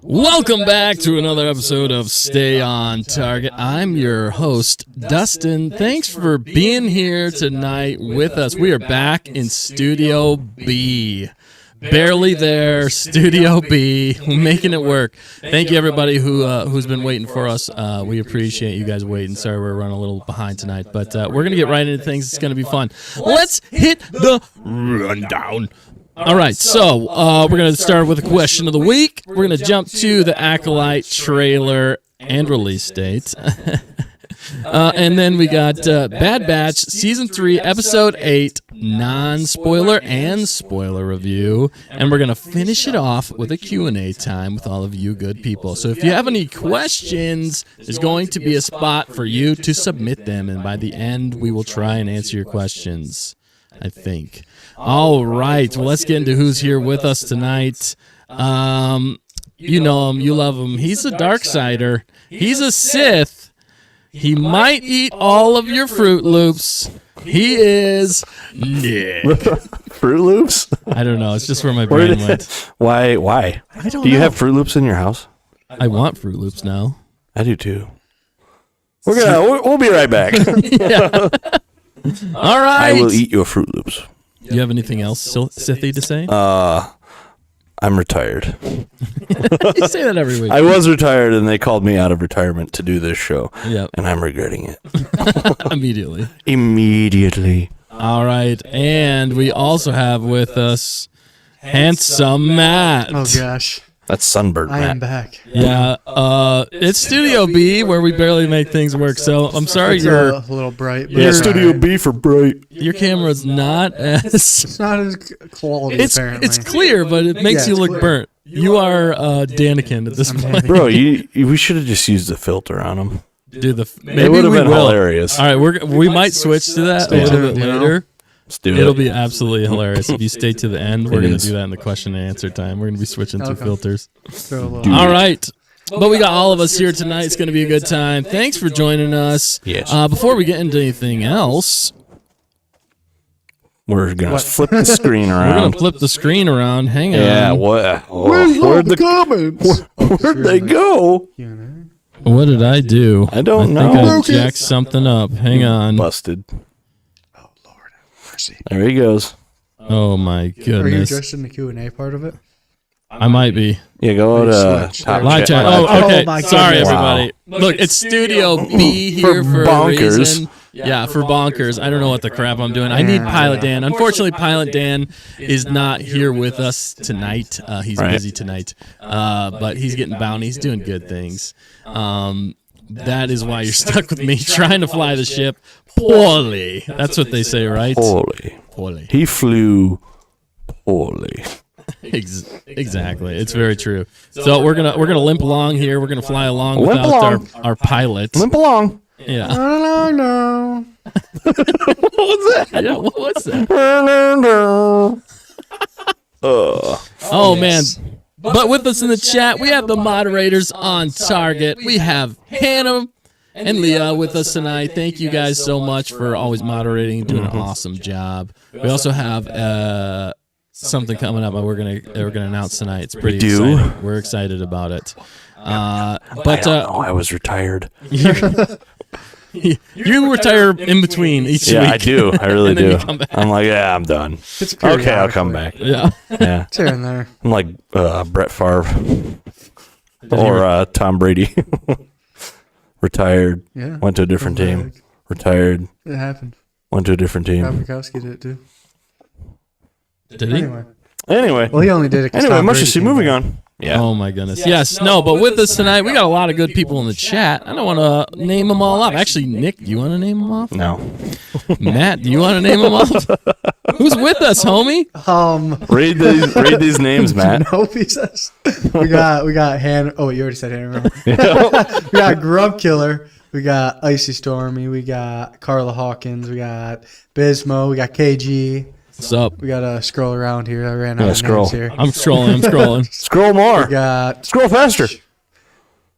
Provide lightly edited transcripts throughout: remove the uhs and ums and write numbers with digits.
Welcome back to another episode of Stay on Target. I'm your host, Dustin. Thanks for being here tonight with us. We are back in Studio B. Barely there, Studio B, making it work. Thank you, everybody who's been waiting for us. We appreciate you guys waiting. Sorry we're running a little behind tonight, but we're going to get right into things. It's going to be fun. Let's hit the rundown. All right, so we're going to start with a question of the week. We're going to jump to the Acolyte trailer and release date. And then we got Bad Batch Season 3, Episode 8, non-spoiler and spoiler review. And we're going to finish it off with a Q&A time with all of you good people. So if you have any questions, there's going to be a spot for you to submit them. And by the end, we will try and answer your questions, I think. All right, well, let's get into who's here with us tonight. You know him, you love him. He's a Darksider. He's a Sith. He might eat all of your Fruit Loops. He is Nick. Fruit Loops? I don't know. It's just where my brain went. Why? I don't know. Do you have Fruit Loops in your house? I want Fruit Loops now. I do too. We'll be right back. Yeah. All right. I will eat your Fruit Loops. Do you have anything else Sithy to say? I'm retired. You say that every week. I was retired, and they called me out of retirement to do this show. Yep. And I'm regretting it. Immediately. All right. And we also have with us Handsome Matt. Oh, gosh. That's Sunbird Matt. I am back. Yeah. It's Studio B where we barely make things work. So I'm sorry you're a little bright. Yeah, Studio B for bright. Your camera's not as... It's not as quality, apparently. It's clear, but it makes you look clear. burnt. You are Danikin at this point. Bro, we should have just used the filter on them. Maybe it would have we been will. hilarious. All right, we might switch to that a little bit later. Let's do it. It'll be absolutely hilarious. If you stay to the end, we're going to do that in the question and answer time. We're going to be switching through filters. All right. But we got all of us here tonight. It's going to be a good time. Thanks for joining us. Yes. Before we get into anything else, we're going to flip the screen around. We're going to flip the screen around. Hang on. Yeah, what? Where'd the comments? Where'd they go? What did I do? I don't know. I think I jacked something up. Hang on. Busted. Oh, Lord have mercy. There he goes. Oh, my goodness. Are you addressing the Q&A part of it? I might be. Yeah, go to live chat. Oh, okay. Oh, my Sorry, goodness. everybody. Look, it's Studio B here for bonkers. a reason. Yeah, for bonkers. I don't know what the crap I'm doing. I need Pilot Dan. Unfortunately, Pilot Dan is not here with us tonight. He's busy tonight, but he's getting bounty. He's doing good things. That is why you're stuck with me trying to fly the ship poorly. That's what they say, right? Poorly. He flew poorly. Exactly. It's very true. So we're gonna limp along here. We're gonna fly along without our pilot. Limp along. Yeah. No. What was that? Yeah. What was that? Oh man. But with us in the chat, we have the moderators on target. We have Hannah and Leah with us tonight. Thank you guys so much for always moderating and doing an awesome job. We also have something coming up that we're gonna announce tonight. It's pretty exciting. We're excited about it. I was retired. You retire in between each week. Yeah, I do. I really do. back. I'm like, yeah, I'm done. It's Okay, I'll come back. Yeah. Yeah. It's here and there. I'm like Brett Favre or Tom Brady. Retired. Yeah. Went to a different team. Retired. It happened. Went to a different team. Gronkowski did it too. Did he? Anyway. Well, he only did it. Anyway, much to see. Moving on. Yeah. Oh my goodness. Yes. No. But with us tonight, we got a lot of good people in the chat. I don't want to name them all off. Actually, Nick, do you want to name them off? No. Matt, do you want to name them off? Who's with us, homie? Read these names, Matt. Nope, he says. We got Hannah. Oh, you already said Hannah. We got Grub Killer. We got Icy Stormy. We got Carla Hawkins. We got Bismo. We got KG. What's up? We got to scroll around here. I ran out of scroll. names here. I'm scrolling. Scroll more. We got Scroll faster.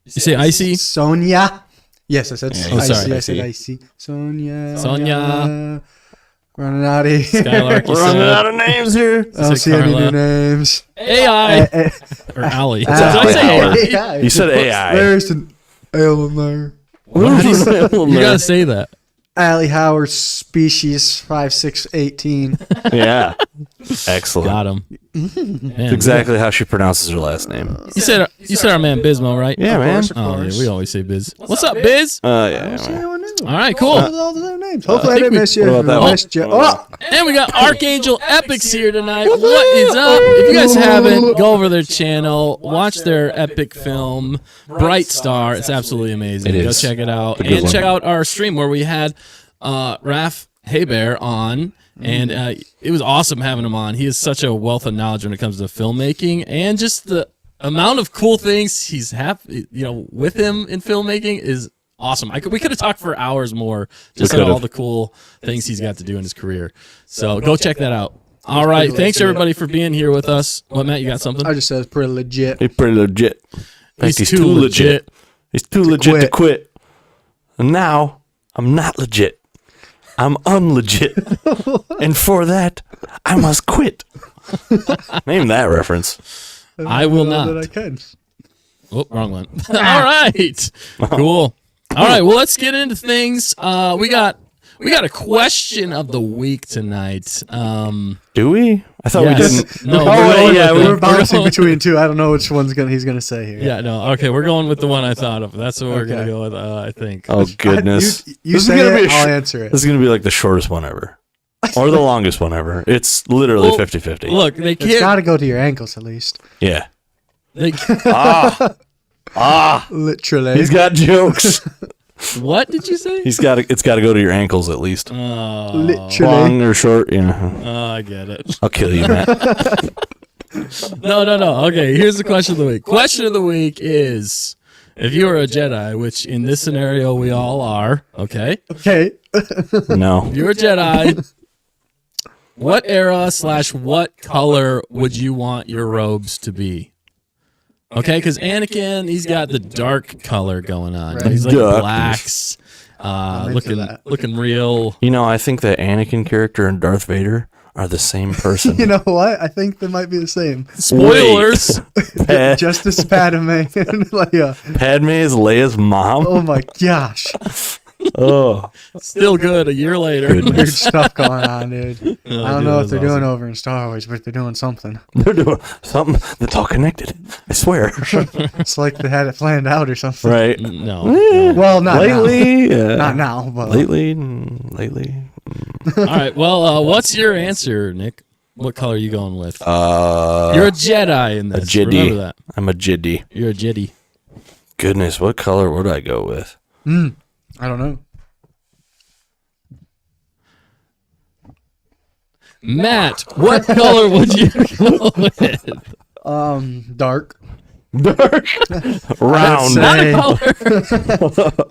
You say Icy? Sonia. Yes, I said Oh, Icy. sorry. I said Icy. Sonia. Running out of here. Skylark, you We're running said. out of names here. I don't see any new names. AI. Or Allie. Did Allie I say Howard. AI? AI. You said AI. There's an Eleanor. How do you gotta say that. Allie Howard, species 5618. Yeah. Excellent. Got him. Man, That's exactly how she pronounces her last name. You said our man Bismo, right? Yeah, man. Of Oh, course. yeah, we always say Biz. What's up, Biz? Yeah. See anyone new? All right, cool. All the same names. Hopefully I think didn't miss you. what about that Missed you. Oh, And we got Archangel Epics here tonight. What is up? If you guys haven't, go over their channel, watch their epic film, Bright Star. It's absolutely amazing. It Go is. check it out. It's a good And one. check out our stream where we had Raph Haybear on. And it was awesome having him on. He is such a wealth of knowledge when it comes to filmmaking and just the amount of cool things he's with him in filmmaking is awesome. We could have talked for hours more just about all the cool things he's got to do in his career. So go check that out. All right. Thanks everybody for being here with us. What, Matt, you got something? I just said it's pretty legit. He's pretty legit. In fact, He's too legit. He's too legit to quit. quit. And now I'm not legit. I'm unlegit. And for that, I must quit. Name that reference. I will That not. I can. Oh, wrong one. All right. Cool. All right. Well, let's get into things. We got a question of the week tonight. Do we? I thought Yes. we didn't. No, Oh, we're wait, going yeah, with we're it. bouncing between two. I don't know which one's he's gonna say here. Yeah, no. Okay, we're going with the one I thought of. That's what we're going Okay. to go with, I think. Oh, goodness. You This is say gonna be it, a I'll sh- answer it. This is going to be like the shortest one ever. Or the longest one ever. It's literally Well, 50-50. Look, they It's can't. got to go to your ankles at least. Yeah. They, Literally. He's got jokes. what did you say? It's got to go to your ankles at least. Literally. Long or short, yeah. I get it. I'll kill you, Matt. No. Okay, here's the question of the week. Question of the week is, if you were a Jedi, which in this scenario we all are, okay? Okay. No. If you're a Jedi, what era / what color would you want your robes to be? Okay, because Anakin, he's got the dark color going on. Right. He's like Dark. blacks, into that. looking real. You know, I think that Anakin character and Darth Vader are the same person. You know what? I think they might be the same. Spoilers. Justice Padme and Leia. Padme is Leia's mom. Oh my gosh. Oh. Still good a year later. Weird stuff going on, dude. I don't know that what they're was doing over in Star Wars, but they're doing something. They're doing something that's all connected. I swear. It's like they had it planned out or something. Right. No. Well, not Lately. now. Not now, but Lately. All right. Well, what's your answer, Nick? What color are you going with? You're You're a Jedi in this. Jedi. Remember that. I'm a Jedi. You're a Jedi. Goodness, what color would I go with? I don't know. Matt, what color would you go with? Dark. Dark. Round. say- Not a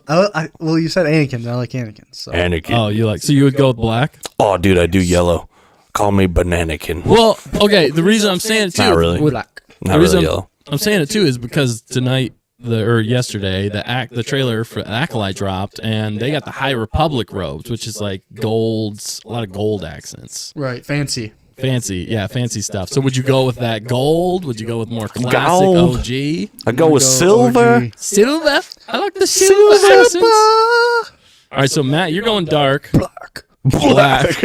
color. Well, you said Anakin. I like Anakin. So Anakin. Oh, you like, so you would go with black? Oh, dude, I do yellow. Call me Bananakin. Well, okay. The reason I'm saying it too, Not really. black. Not the reason really yellow. I'm saying it too is because tonight, yesterday, the trailer for Acolyte dropped, and they got the High Republic robes, which is like golds, a lot of gold accents, Right. Fancy. fancy stuff. So would you go with that gold? Would you go with more classic Gold. OG? I go with silver. OG. Silver. I like the silver accents. All right, so Matt, you're going dark. Black.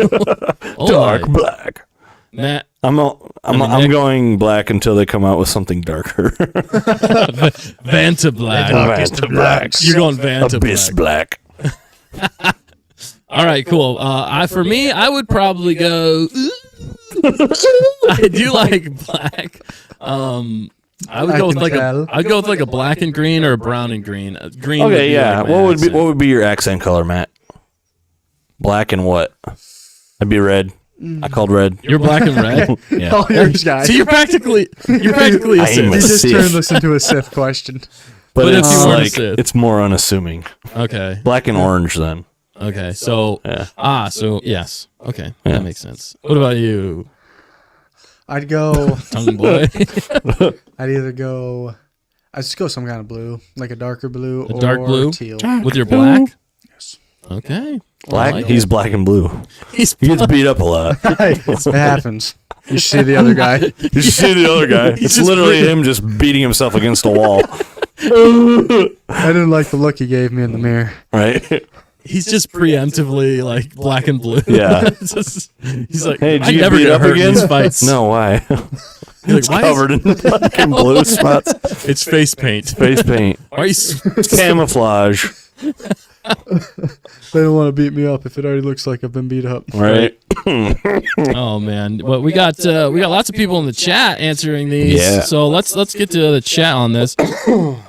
Oh Dark my. black. Matt, I'm Nick- going black until they come out with something darker. Vanta Black. Vanta black. You're going Vanta Abyss Black. black. All right, cool. For me, I would probably go. I do like black. I would I go with can like tell. I'd go with like a black and green or a brown and green. Green. would Okay, be yeah. like my What would accent. be your accent color, Matt? Black and what? I'd be red. I called red. You're black and red. Yeah. Oh, yours, guys. So you're practically a I Sith. am You a just Sith. turned this into a Sith question. But if it's you weren't a like Sith. it's more unassuming. Okay. Black and orange then. Okay. So Yeah. so yes. Okay. Yeah. That makes sense. What about you, I'd go. tongue boy? I'd either go. I'd just go some kind of blue, like a darker blue A or dark blue? teal. With your black? Yes. Okay. Black. I like He's it. black and blue. He's He gets beat up a lot. It happens. You see the other guy. You should see the other guy. It's just literally him just beating himself against a wall. I didn't like the look he gave me in the mirror. Right? He's just preemptively like black and blue. Yeah. It's just- he's like, Hey, did I you never beat get up hurt again? in these fights. No, why? He's like, why Covered in black and blue spots. It's face paint. Face paint. Why are you Camouflage. They don't want to beat me up if it already looks like I've been beat up. Right? Oh man, well we got lots of people in the chat answering these. Yeah. So let's get to the chat on this.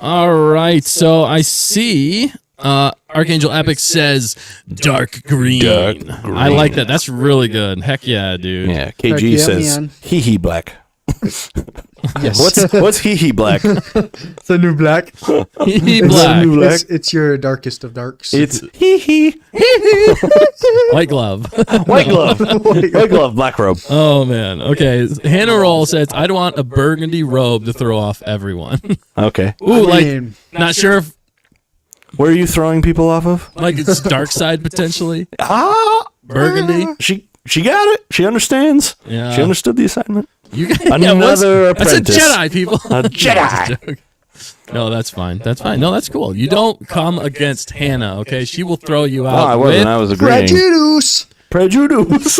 All right. So I see Archangel Epic says dark green. Dark green. I like that. That's really good. Heck yeah, dude. Yeah. Heck KG yeah, says man. hee black. Yes. What's hee black? It's a new black. He It's black. a new black. It's your darkest of darks. It's hee White glove. white glove. White glove, black robe. Oh man. Okay. Hannah Roll says I'd want a burgundy robe to throw off everyone. Okay. Ooh, like mean, not sure if Where are you throwing people off of? like it's dark side potentially. Ah, Burgundy. She got it. She understands. Yeah. She understood the assignment. You guys, Another that's a apprentice. Jedi, people. A Jedi. No, that's fine. That's fine. No, that's cool. You don't come against Hannah, okay? She will throw you Oh, out. I wasn't. with- I was agreeing. prejudice. Prejudice.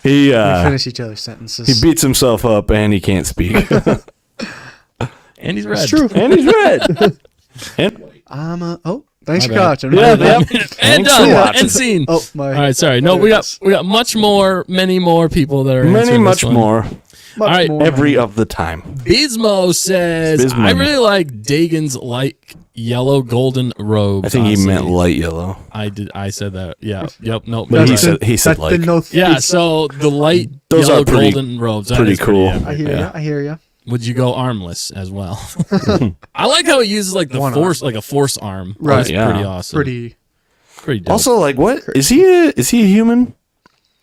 he We finish each other's sentences. he beats himself up and he can't speak. and he's red. It's true. And he's red. And Thanks for bad. watching. Yeah, My yeah. bad. And Thanks done. for watching. And scene. Oh my. All right, sorry. No, we got many more people that are answering much this one. more. Much All right, more. Every of the time. Bismo says, Bismo. I really like Dagon's light yellow golden robe. I think he meant light yellow. I said that. Yeah. Yep. Nope. But you're he right. said That's like. the no Yeah, so the light Those yellow are pretty- golden robes. that pretty is cool. epic. I hear Yeah. ya. I hear ya. Would you go armless as well? I like how he uses like the One force, like a force arm. Right. That's Yeah. pretty awesome. Pretty dope. Also, like, what is he? Is he a human?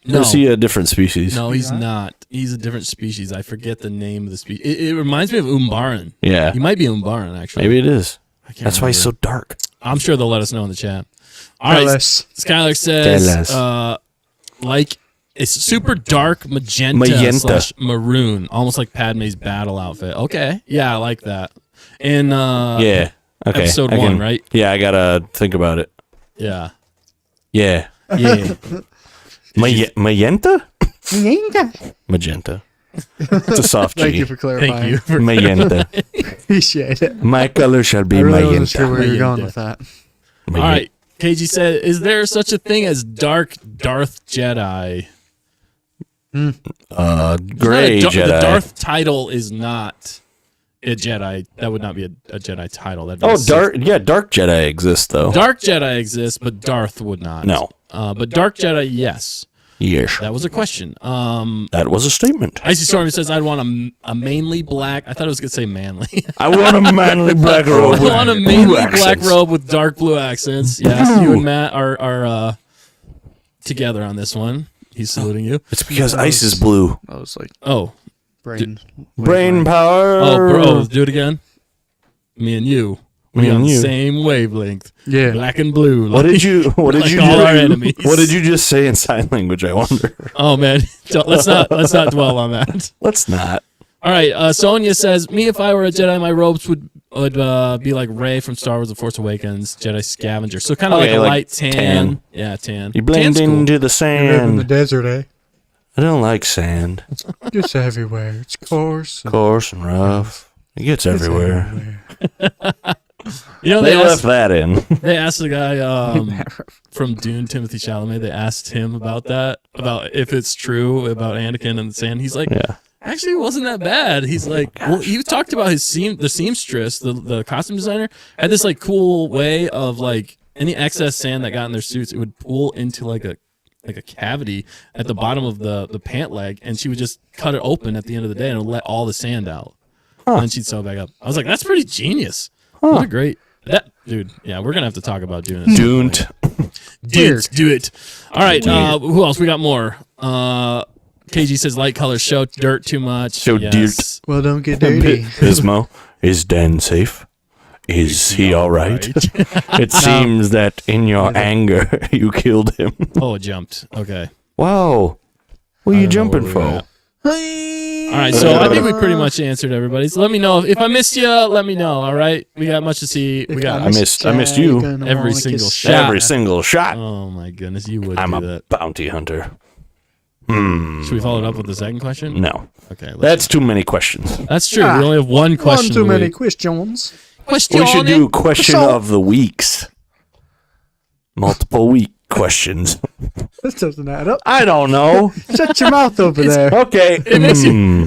no, Or is he a different species? no, he's not. He's a different species. I forget the name of the species. It reminds me of Umbaran. Yeah. He might be Umbaran actually. Maybe it is. I can't That's why he's remember. so dark. I'm sure they'll let us know in the chat. All Tell right, us. Skylar says, Tell like it's super dark magenta / maroon, almost like Padme's battle outfit. Okay, yeah, I like that. In Yeah. Okay. episode I 1, right? Yeah, I gotta think about it. Yeah, Yeah. yeah. Magenta? Magenta. It's a soft Thank G. you for clarifying. Thank you. For Magenta. Appreciate it. My color shall be I really wasn't sure magenta. where you're going Magenta. with that. All right, KG said, "Is there such a thing as Dark Darth Jedi?" Gray The Jedi. Darth title is not a Jedi. That would not be a Jedi title. That'd be Oh, a Sith. Dark Jedi exists though. Dark Jedi exists, but Darth would not. No. But Dark Jedi, yes. Yes. That was a question. That was a statement. Icy Stormy says, "I'd want a mainly black." I thought it was gonna say manly. I want a manly black I robe. with want a blue mainly black accents. robe with dark blue accents. Yes, you and Matt are together on this one. He's saluting you. It's because ice is blue. I was like Oh, brain. Brain power. bro, do it again. Me and you. Me We on and the you. same wavelength. Yeah. Black and blue. What did you? What did like you? all do? our enemies. What did you just say in sign language? I wonder. Oh man, let's not dwell on that. Let's not. All right, Sonia says, "Me, if I were a Jedi, my robes would be like Rey from Star Wars: The Force Awakens, Jedi scavenger. So kind of Okay, like a like light tan. tan. Yeah, tan. You blend Tan's cool. into the You live in the sand. desert, eh? I don't like sand. It's everywhere. It's coarse. Coarse and rough. It gets It's everywhere. You know, They left that in. they asked the guy from Dune, Timothy Chalamet. They asked him about that, about if it's true about Anakin and the sand. He's like, Yeah. actually, it wasn't that bad. He's like, well, he talked about the seamstress, the costume designer, had this like cool way of like any excess sand that got in their suits, it would pool into like a cavity at the bottom of the pant leg, and she would just cut it open at the end of the day and it would let all the sand out. And then she'd sew it back up. I was like, that's pretty genius. What a great dude. Yeah, we're gonna have to talk about doing this. Duned. Dude, do it. All right. Who else? We got more. KG says light colors show dirt too much. Show yes. Well, don't get dirty. Pismo, is Dan safe? Is he all right? It seems that in your anger, you killed him. Oh, it jumped. Okay. Wow. What are you jumping where for? we're at. All right, so I think we pretty much answered everybody. So let me know if I missed you. Let me know. All right, we got much to see. We got I missed you. every single shot. Every single shot. Oh my goodness, you would I'm do a that. bounty hunter. Should we follow it up with the second question? No. Okay, That's too many questions. that's true. We only have one question. One too a many week. questions. Question. We should do question of the weeks. Multiple week questions. This doesn't add up. I don't know. Shut your mouth over there. Okay. It makes you,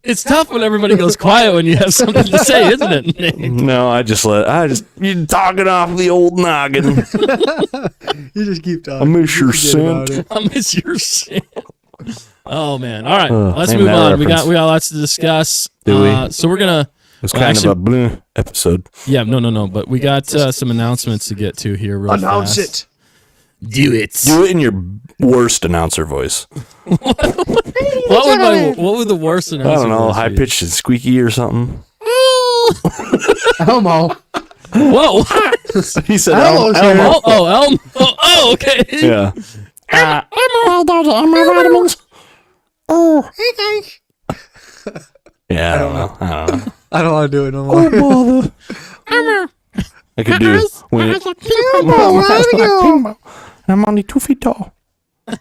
it's tough when everybody goes quiet when you have something to say, isn't it, Nick? No, you're talking off the old noggin. You just keep talking. I miss your Forget about scent. it. I miss your shit. Oh man! All right, let's name move that on. reference. We got lots to discuss. Do we? So we're gonna. It's Well, kind actually- of a bleh episode. Yeah, no. But we got some announcements to get to here. Real Announce fast. it. Do it. Do it in your worst announcer voice. What would the worst I announcement? don't know, high pitched and squeaky or something. Elmo. Whoa! He said Elmo's here. Elmo. Elm. Oh, okay. Yeah. Hey guys. Yeah, I don't know. I don't want to do it no more. Bother. I could do Winnie. I'm only 2 feet tall. All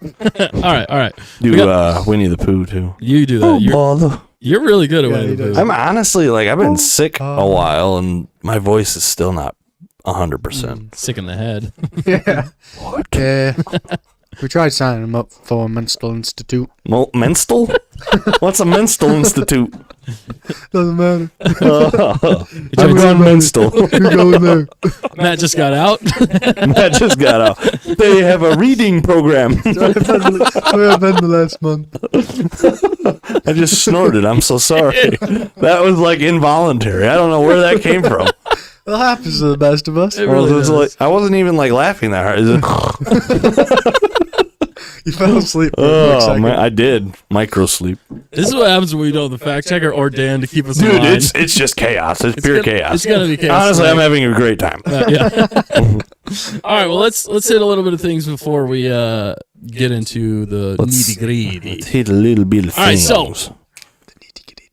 right. Do We got- Winnie the Pooh too. You do that. Bother. You're really good at Yeah, Winnie he the does. Pooh. I'm honestly I've been sick a while and my voice is still not 100%. Sick in the head. Yeah. Yeah. We tried signing him up for a mental institute. Mental? What's a mental institute? Doesn't matter. I'm gone mental. We go there. Matt just got out. That just got out. They have a reading program. Where I've been the last month. I just snorted. I'm so sorry. That was like involuntary. I don't know where that came from. It happens to the best of us. It really It was does. I wasn't even laughing that hard. You fell asleep for a quick Oh second. man, I did micro sleep, This is what happens when we don't have the fact checker or Dan to keep us in dude. line. It's just chaos. It's pure gonna- chaos. It's gonna be chaos. Honestly, I'm tonight. having a great time. Yeah. All right. Well, let's hit a little bit of things before we get into the nitty gritty. Hit a little bit of All right, things. so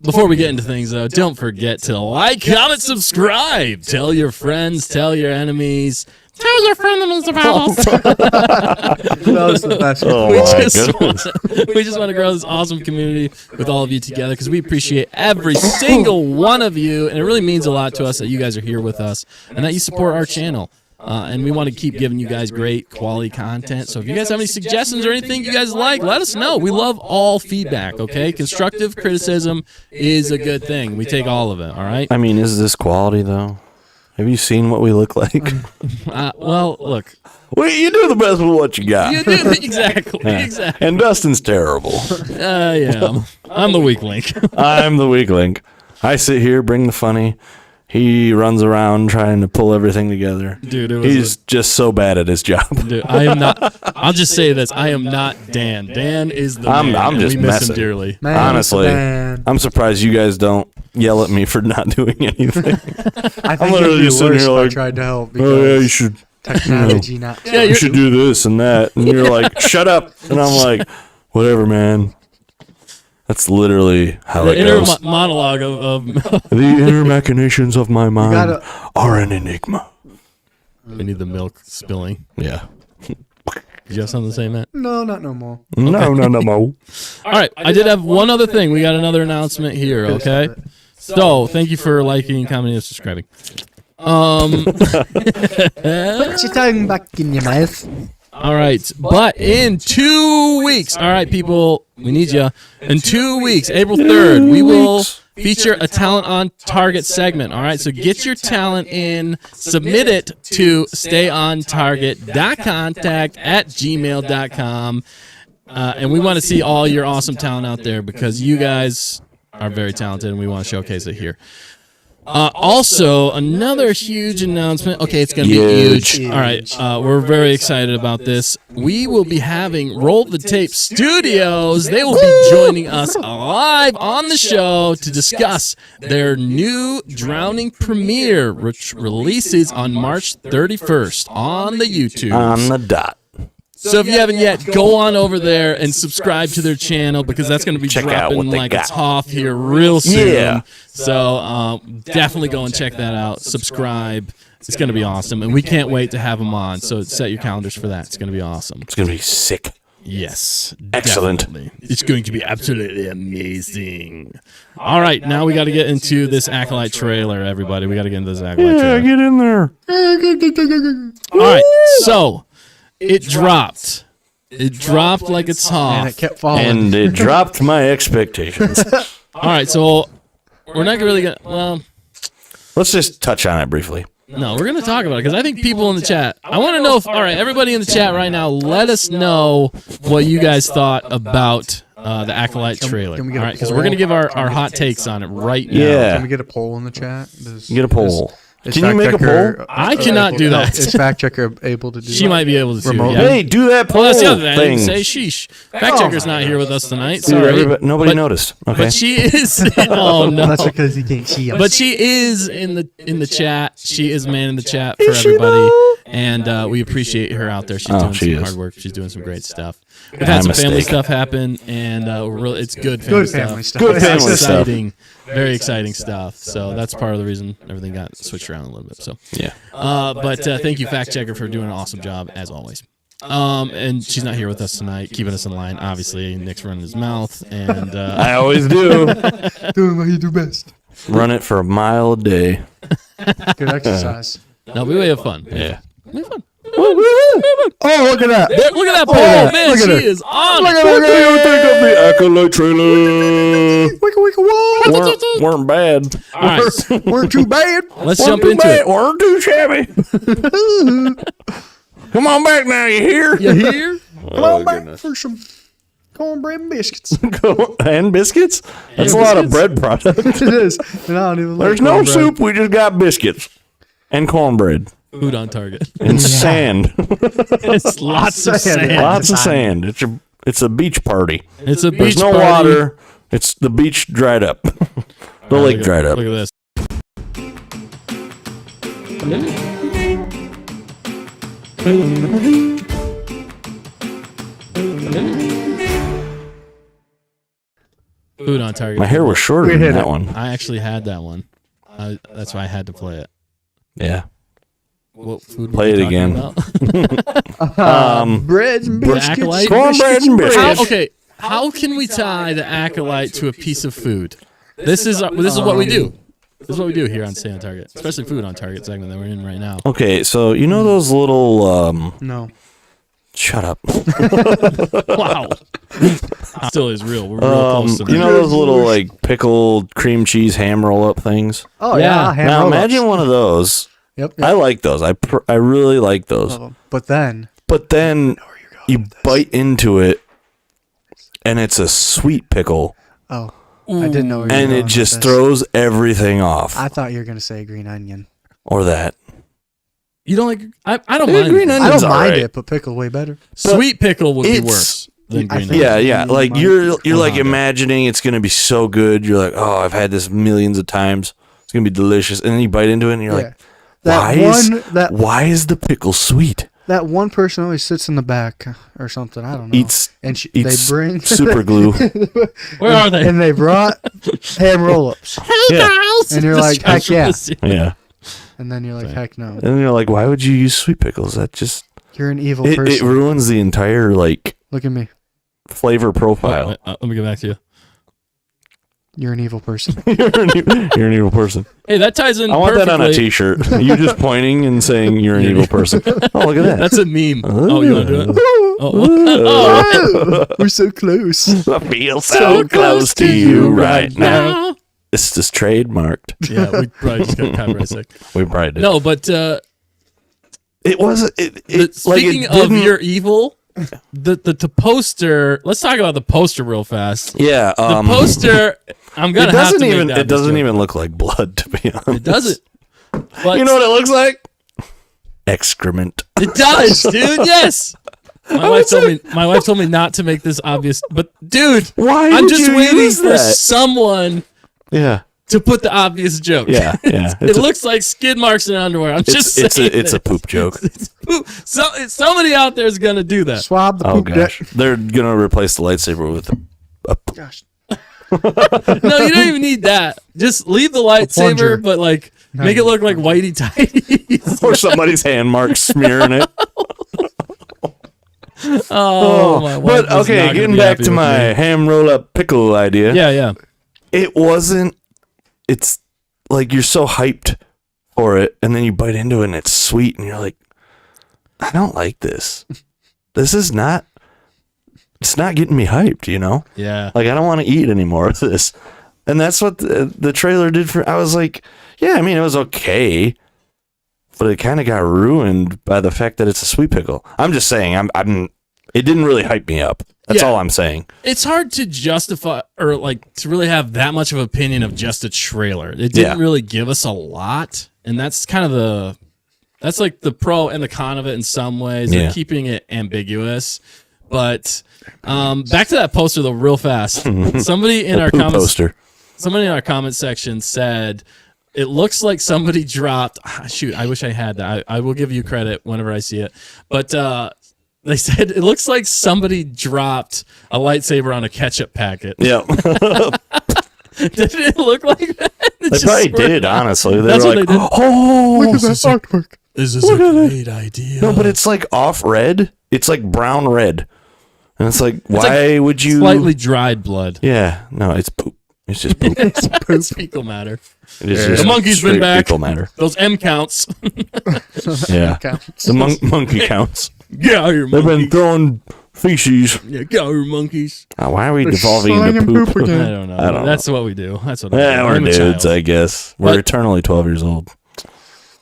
before we get into things, though, don't forget to like, comment, subscribe. Tell your friends, tell your enemies, tell your frenemies about us. That was the best. Oh we my just goodness. we just want to grow this awesome community with all of you together because we appreciate every single one of you, and it really means a lot to us that you guys are here with us and that you support our channel. And we want to keep giving you guys great quality content. So if you guys have any suggestions or anything you guys like, let us know. We love all feedback, okay? Constructive criticism is a good thing. We take all of it, all right? I mean, is this quality though? Have you seen what we look like? Well, look. Well, you do the best with what you got. You do exactly. Yeah. Exactly. And Dustin's terrible. Yeah, I'm the weak link. I'm the weak link. I sit here, bring the funny. He runs around trying to pull everything together. Dude, it was He's just so bad at his job. Dude, I am not. I'll just say this: I am not Dan. Dan is the I'm man, and just we miss messing. him dearly. Man, Honestly, man. I'm surprised you guys don't yell at me for not doing anything. I think literally it'd be just sitting worse here if I like, tried to help Oh yeah, you because should. technology not. Yeah, You you're, should do this and that. And you're like, shut up. And I'm like, whatever, man. That's literally how the it inner goes. monologue of The inner machinations of my mind gotta- are an enigma. we need the milk spilling. Yeah. Did you have something to say, Matt? No, not no more. No. All right, I did have one other thing. We got another announcement here. Okay, so thank you for liking, commenting, and subscribing. Put your tongue back in your mouth. All right, but in 2 weeks, all right, people, we need you. In 2 weeks, April 3rd, we will feature a talent on target segment. All right, so get your talent in, submit it to stayontarget.contact@gmail.com. And we want to see all your awesome talent out there because you guys are very talented and we want to showcase it here. Also, another huge announcement. Okay, it's going to be huge. All right, we're very excited about this. We will be having Roll the Tape Studios. They will be joining us live on the show to discuss their new Drowning premiere, which releases on March 31st on the YouTube. On the dot. So if you haven't yet, go on over there and subscribe to their channel because that's going to be dropping like it's off here real soon. Yeah. So definitely go and check that out. Subscribe. It's going to be awesome. And we can't wait to have them on. So set your calendars for that. It's going to be awesome. It's going to be sick. Yes. Excellent. Definitely. It's going to be absolutely amazing. All right. Now we got to get into this Acolyte trailer, everybody. We got to get into this Acolyte trailer. Yeah, get in there. All right. So it dropped. It dropped like it's hot. And it kept falling. And it dropped my expectations. All right. So we're not really going to, well, Let's just touch on it briefly. no, we're going to talk about it because I think people in the chat, I want to know if, all right, everybody in the chat right now, let us know what you guys thought about the Acolyte trailer. can we get All a right, because poll? we're going to give our hot takes on it right now. Yeah. Can we get a poll in the chat? Get a poll. Is Can you make a fact-checker, poll? I cannot do that. Is fact checker able to do She that? might be able to. Remotely? Yeah. Hey, do that poll Well, that's the other thing. I thing. didn't say sheesh. Fact checker's not here with us tonight. Dude, Sorry. nobody But- noticed. Okay. But she is. Oh no. That's because he can't see us. But she is in the chat. She is manning the chat for Is she everybody, though? and we appreciate her out there. She's Oh, doing she some is. hard work. She's doing some great stuff. We've My had some family mistake. stuff happen, and it's good family Good family stuff. stuff. Good It's family stuff. exciting, very exciting stuff. So that's part of the reason everything got switched around a little bit. So, Yeah. but thank you, fact checker, for doing an awesome job as always. And she's not here with us tonight, keeping us in line. Obviously, Nick's running his mouth, and I always do. Doing what you do best. Run it for a mile a day. Good exercise. no, we have fun. Yeah. We have fun. Oh, look at that. Look at that Oh, poll, man. look at She her. is on. Look it. at What do you that. think of the Acolyte trailer? Wicka, wicka, Weren't bad. All right, whoa. We're too bad. let's jump into it. Weren't too shabby. Come on back now, you hear? You hear? Come on back for some cornbread and biscuits. And biscuits? That's And a lot of biscuits? bread product. It is. And I don't even like There's no cornbread. soup. We just got biscuits and cornbread Food on target. and sand. It's lots of sand. Lots of sand. It's a beach party. It's a beach There's no party. water. It's the beach dried up. The lake Look at- dried up. Look at this. Food on target. My hair was shorter We than hit that it. one. I actually had that one. That's why I had to play it. Yeah. What food? Play were we it again. talking about? Breads and The biscuits. Acolyte? Cornbread and biscuits. Okay, how can we tie the Acolyte to a piece of food? This is what we do. This is what we do here on Stay on Target, especially Food on Target segment that we're in right now. Okay, so you know those little No. shut up. Wow, still is real. We're real close to that. You know those little like pickled cream cheese ham roll up things? Oh, Yeah. yeah. Ham Now roll-ups. imagine one of those. Yep. I like those. I really like those. But then. But then you bite into it and it's a sweet pickle Oh. I didn't know. where you were and going it with just this. throws everything off. I thought you were gonna say green onion. Or that. You don't like? I don't Yeah, mind green it. onion. I Onion's don't mind alright. it, but pickle way better. Sweet pickle would be it's- worse than I green think- onion. Yeah. Like Mine- you're like 100. imagining it's gonna be so good. You're like, oh, I've had this millions of times. It's gonna be delicious. And then you bite into it and you're like, why is the pickle sweet? That one person always sits in the back or something. I don't know. Eats and they bring super glue. Where are they? and they brought ham roll-ups, Yeah. and you're like, heck yeah. Yeah. And then you're like, heck no. And you're like, why would you use sweet pickles? That just You're an evil it person. ruins the entire like Look at me. flavor profile. Let me get back to you. You're an evil person. You're an evil person. Hey, that ties in. I want that on a perfectly. T-shirt. You just pointing and saying you're an evil person. Oh, look at that. That's a meme. Oh, you want to do it? Oh, We're so close. I feel so close to you right now. This is trademarked. Yeah, we probably just got copyright sick. We probably did. No, but It wasn't. It like speaking it of didn't. your evil, the poster. Let's talk about the poster real fast. Yeah, The poster. I'm gonna have to make that it doesn't joke. even look like blood, to be honest. It doesn't. But You know what it looks like? Excrement. it does, dude. Yes. My wife told me not to make this obvious, but dude, Why I'm would just you waiting use for that? someone Yeah. to put the obvious joke. Yeah, yeah. It looks like skid marks in underwear. I'm just It's saying. a poop joke. It's poop. Somebody out there is gonna do that. Swab the Oh poop gosh, dick. they're gonna replace the lightsaber with a Gosh. No, you don't even need that. Just leave the plunger. lightsaber, but like make it look like whitey tighties. or somebody's hand mark smearing it. Oh, my wife But is not okay, gonna getting be back happy to with my me. ham roll up pickle idea. Yeah. It wasn't. It's like you're so hyped for it, and then you bite into it, and it's sweet, and you're like, I don't like this. This is not. It's not getting me hyped, you know. Yeah. Like I don't want to eat any more of this, and that's what the trailer did for. I was like, yeah, I mean it was okay, but it kind of got ruined by the fact that it's a sweet pickle. I'm just saying, it didn't really hype me up. That's Yeah. all I'm saying. It's hard to justify or like to really have that much of an opinion of just a trailer. It didn't Yeah. really give us a lot, and that's kind of that's like the pro and the con of it in some ways. They're Yeah. keeping it ambiguous. But back to that poster though, real fast. Somebody in our Poop comments, poster. somebody in our comment section said it looks like somebody dropped. Shoot, I wish I had that. I will give you credit whenever I see it. But they said it looks like somebody dropped a lightsaber on a ketchup packet. Yeah, Did it look like that? they probably did. Honestly, they That's were what like, they did. "Oh, Look at that artwork. This is a great idea. no!" But it's like off red. It's like brown red, and it's like, why would you? slightly dried blood. Yeah, no, it's poop. It's just poop. It's fecal matter. It is just The monkey's been straight back. fecal matter. Those M counts. Yeah, Counts. the monkey counts. Get out here, They've monkey. been throwing feces. Yeah, get out here, monkeys. Why are we They're devolving into slinging poop? poop I again. don't know. I don't That's what we do. That's what Yeah, I do. we're I'm a dudes, child. I guess. We're But- eternally 12 years old.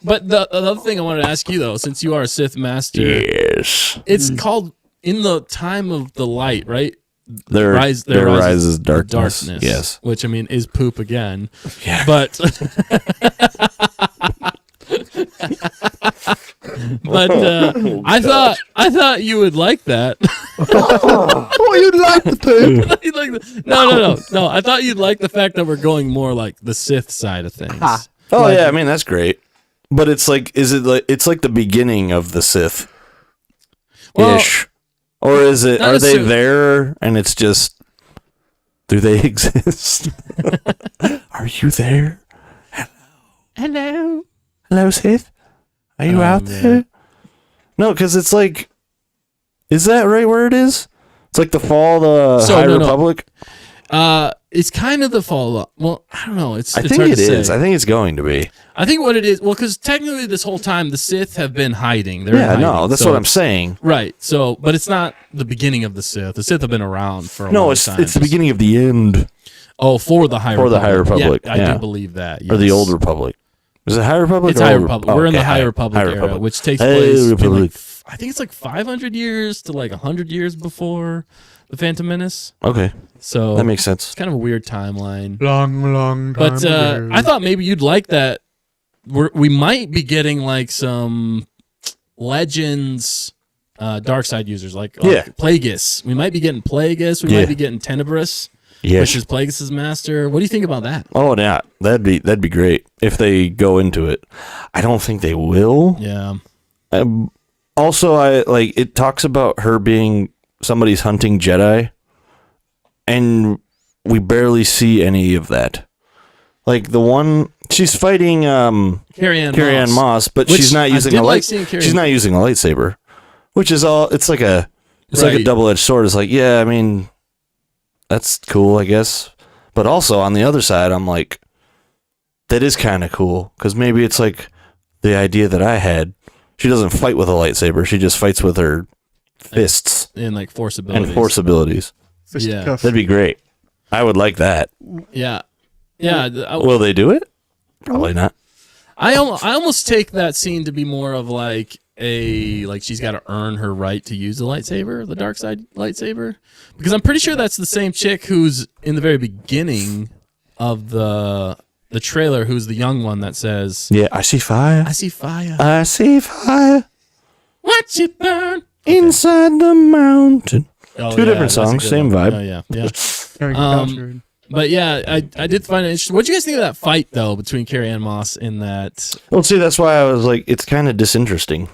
But the other thing I wanted to ask you, though, since you are a Sith master, Yes. it's called In the Time of the Light, right? There rises darkness. Darkness. Yes. Which, I mean, is poop again. Yeah. But but I thought you would like that. Oh, you'd like the poop. You'd like no. I thought you'd like the fact that we're going more like the Sith side of things. Oh, yeah. I mean, that's great. But it's like, it's like the beginning of the Sith ish. Or is it, not are they necessarily- there and it's just, do they exist? Are you there? Hello. Hello, Sith? Are you out man. there? No, because it's like, is that right where it is? It's like the fall of the So, High no. Republic? It's kind of the follow-up. Well, I don't know. It's I it's think hard it to is. say. I think it's going to be. I think what it is. Well, because technically this whole time the Sith have been hiding. They're in Yeah, no, hiding, that's so- what I'm saying. Right. So, but it's not the beginning of the Sith. The Sith have been around for a No, long it's time. it's the beginning of the end, Oh, for the High For Republic. the High Republic, Yeah, I yeah. do believe that. or the yes. Old Republic. Is it High Republic? It's or High Old Republic. Oh, We're in the okay, High Republic era, Republic. which takes High place in Republic. like, I think it's like 500 years to like 100 years before the Phantom Menace. Okay, So that makes sense. it's kind of a weird timeline. Long time But ago. I thought maybe you'd like that. We might be getting like some Legends dark side users like Yeah. Plagueis. We might be getting Plagueis. We Yeah. might be getting Tenebrous, Yes. which is Plagueis' master. What do you think about that? Oh, yeah, that'd be great if they go into it. I don't think they will. Yeah. Also, I like it talks about her being somebody's hunting Jedi, and we barely see any of that. Like the one she's fighting Carrie-Anne Moss, but Which she's not I using did a like light. seeing Carrie- She's not using a lightsaber, which is all. It's like a Right. double-edged sword. It's like, yeah, I mean, that's cool, I guess. But also on the other side, I'm like, that is kind of cool because maybe it's like the idea that I had. She doesn't fight with a lightsaber. She just fights with her fists and like force abilities. and force abilities. Fisticuff. That'd be great. I would like that. Yeah. Yeah. Will they do it? Probably not. I almost take that scene to be more of like she's got to earn her right to use the lightsaber, the dark side lightsaber? Because I'm pretty sure that's the same chick who's in the very beginning of the trailer, who's the young one that says, Yeah, I see fire. I see fire. I see fire Watch it burn. inside the mountain. Oh, Two different that's a songs, good same one. vibe. Oh, yeah. Carrying Um, captured. But yeah, I did find it interesting. What do you guys think of that fight, though, between Carrie Ann Moss and that? Well, see, that's why I was like, it's kind of disinteresting.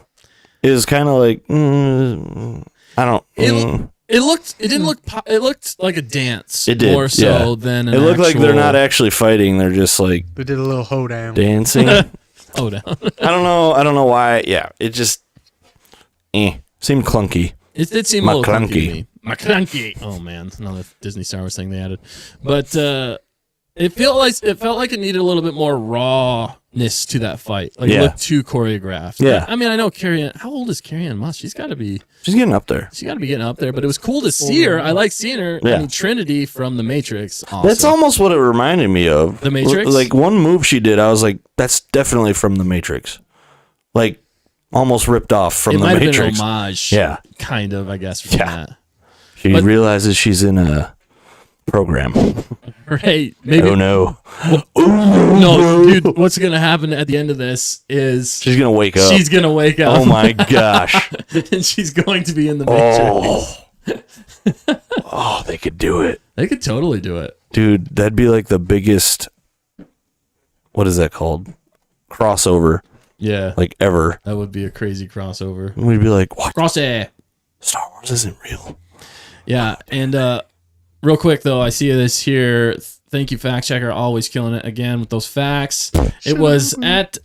It was kind of like, I don't. It looked like a dance. It did, more so yeah. than an It looked like they're actual- not actually fighting. They're just like We did a little hoedown. dancing. I Oh, no. don't know why. Yeah, it just seemed clunky. It did seem a little clunky to McClunky. me. McClunky. Oh man, another Disney Star Wars thing they added. But it felt like it needed a little bit more rawness to that fight. Like it Yeah. looked too choreographed. Yeah. I mean, I know Carrie Ann. How old is Carrie Ann Moss? She's got to be She's getting up there. getting up there. But it was cool to see her. I like seeing her. Yeah. I mean, Trinity from The Matrix. Awesome. That's almost what it reminded me of. The Matrix? Like one move she did, I was like, that's definitely from The Matrix. Like almost ripped off from It The might have been an Matrix. homage. Yeah. Kind of, I guess. From Yeah. that. She But- realizes she's in a program. Right. Maybe. Oh no. No, dude. What's gonna happen at the end of this is She's gonna wake up. she's gonna wake up. Oh my gosh. And she's going to be in the Matrix. Oh, they could do it. They could totally do it. Dude, that'd be like the biggest, what is that called? Crossover, Yeah, like ever. that would be a crazy crossover. We'd be like, what? Crosshair. Star Wars isn't real. Yeah, and real quick though, I see this here. Thank you, fact checker, always killing it again with those facts. It was at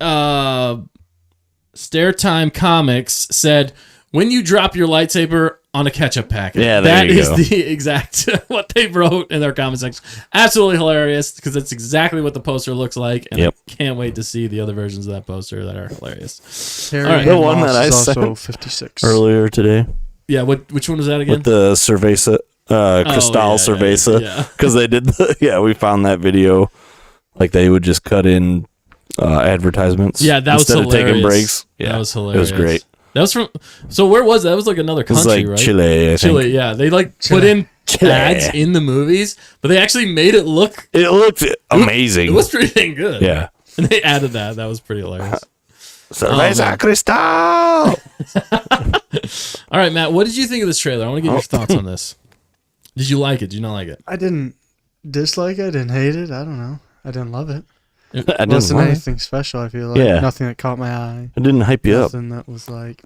Stair Time Comics said, when you drop your lightsaber on a ketchup packet. Yeah, there that you is go. the exact what they wrote in their comment section. Absolutely hilarious because that's exactly what the poster looks like, and Yep. I can't wait to see the other versions of that poster that are hilarious. Carrie All right. Ann The one Moss that I is also sent 56. Earlier today Yeah, which one was that again? with the Cerveza, Cristal Cerveza. Yeah. Because they did we found that video. Like they would just cut in advertisements. Yeah, that was instead hilarious. of taking breaks. Yeah, That was hilarious. It was great. That was from. So where was that? That was like another It was country, like right? Chile, I think. Chile, yeah. They put in Chile. ads in the movies, but they actually made it look. It looked amazing. It was pretty dang good. Yeah. And they added that. That was pretty hilarious. Cerveza man. Cristal. All right, Matt. What did you think of this trailer? I want to get your thoughts on this. Did you like it? Did you not like it? I didn't dislike it. I didn't hate it. I don't know. I didn't love it. I It didn't, wasn't want it. anything special. I feel like Yeah. nothing that caught my eye. It didn't hype you up. Nothing that was like,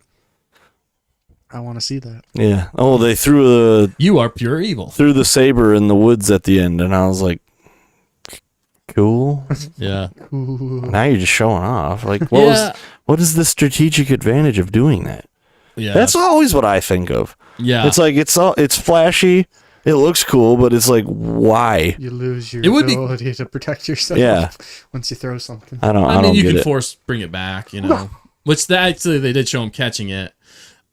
I want to see that. Yeah. Oh, they threw You are pure evil. the saber in the woods at the end, and I was like, cool. Yeah. Ooh. Now you're just showing off. Like, Yeah. what is the strategic advantage of doing that? Yeah. That's always what I think of. yeah. It's like it's flashy. It looks cool, but it's like, why? You lose your It would be- ability to protect yourself Yeah. once you throw something. I I mean, don't you get can it. bring it back, you know. Which actually they did show him catching it.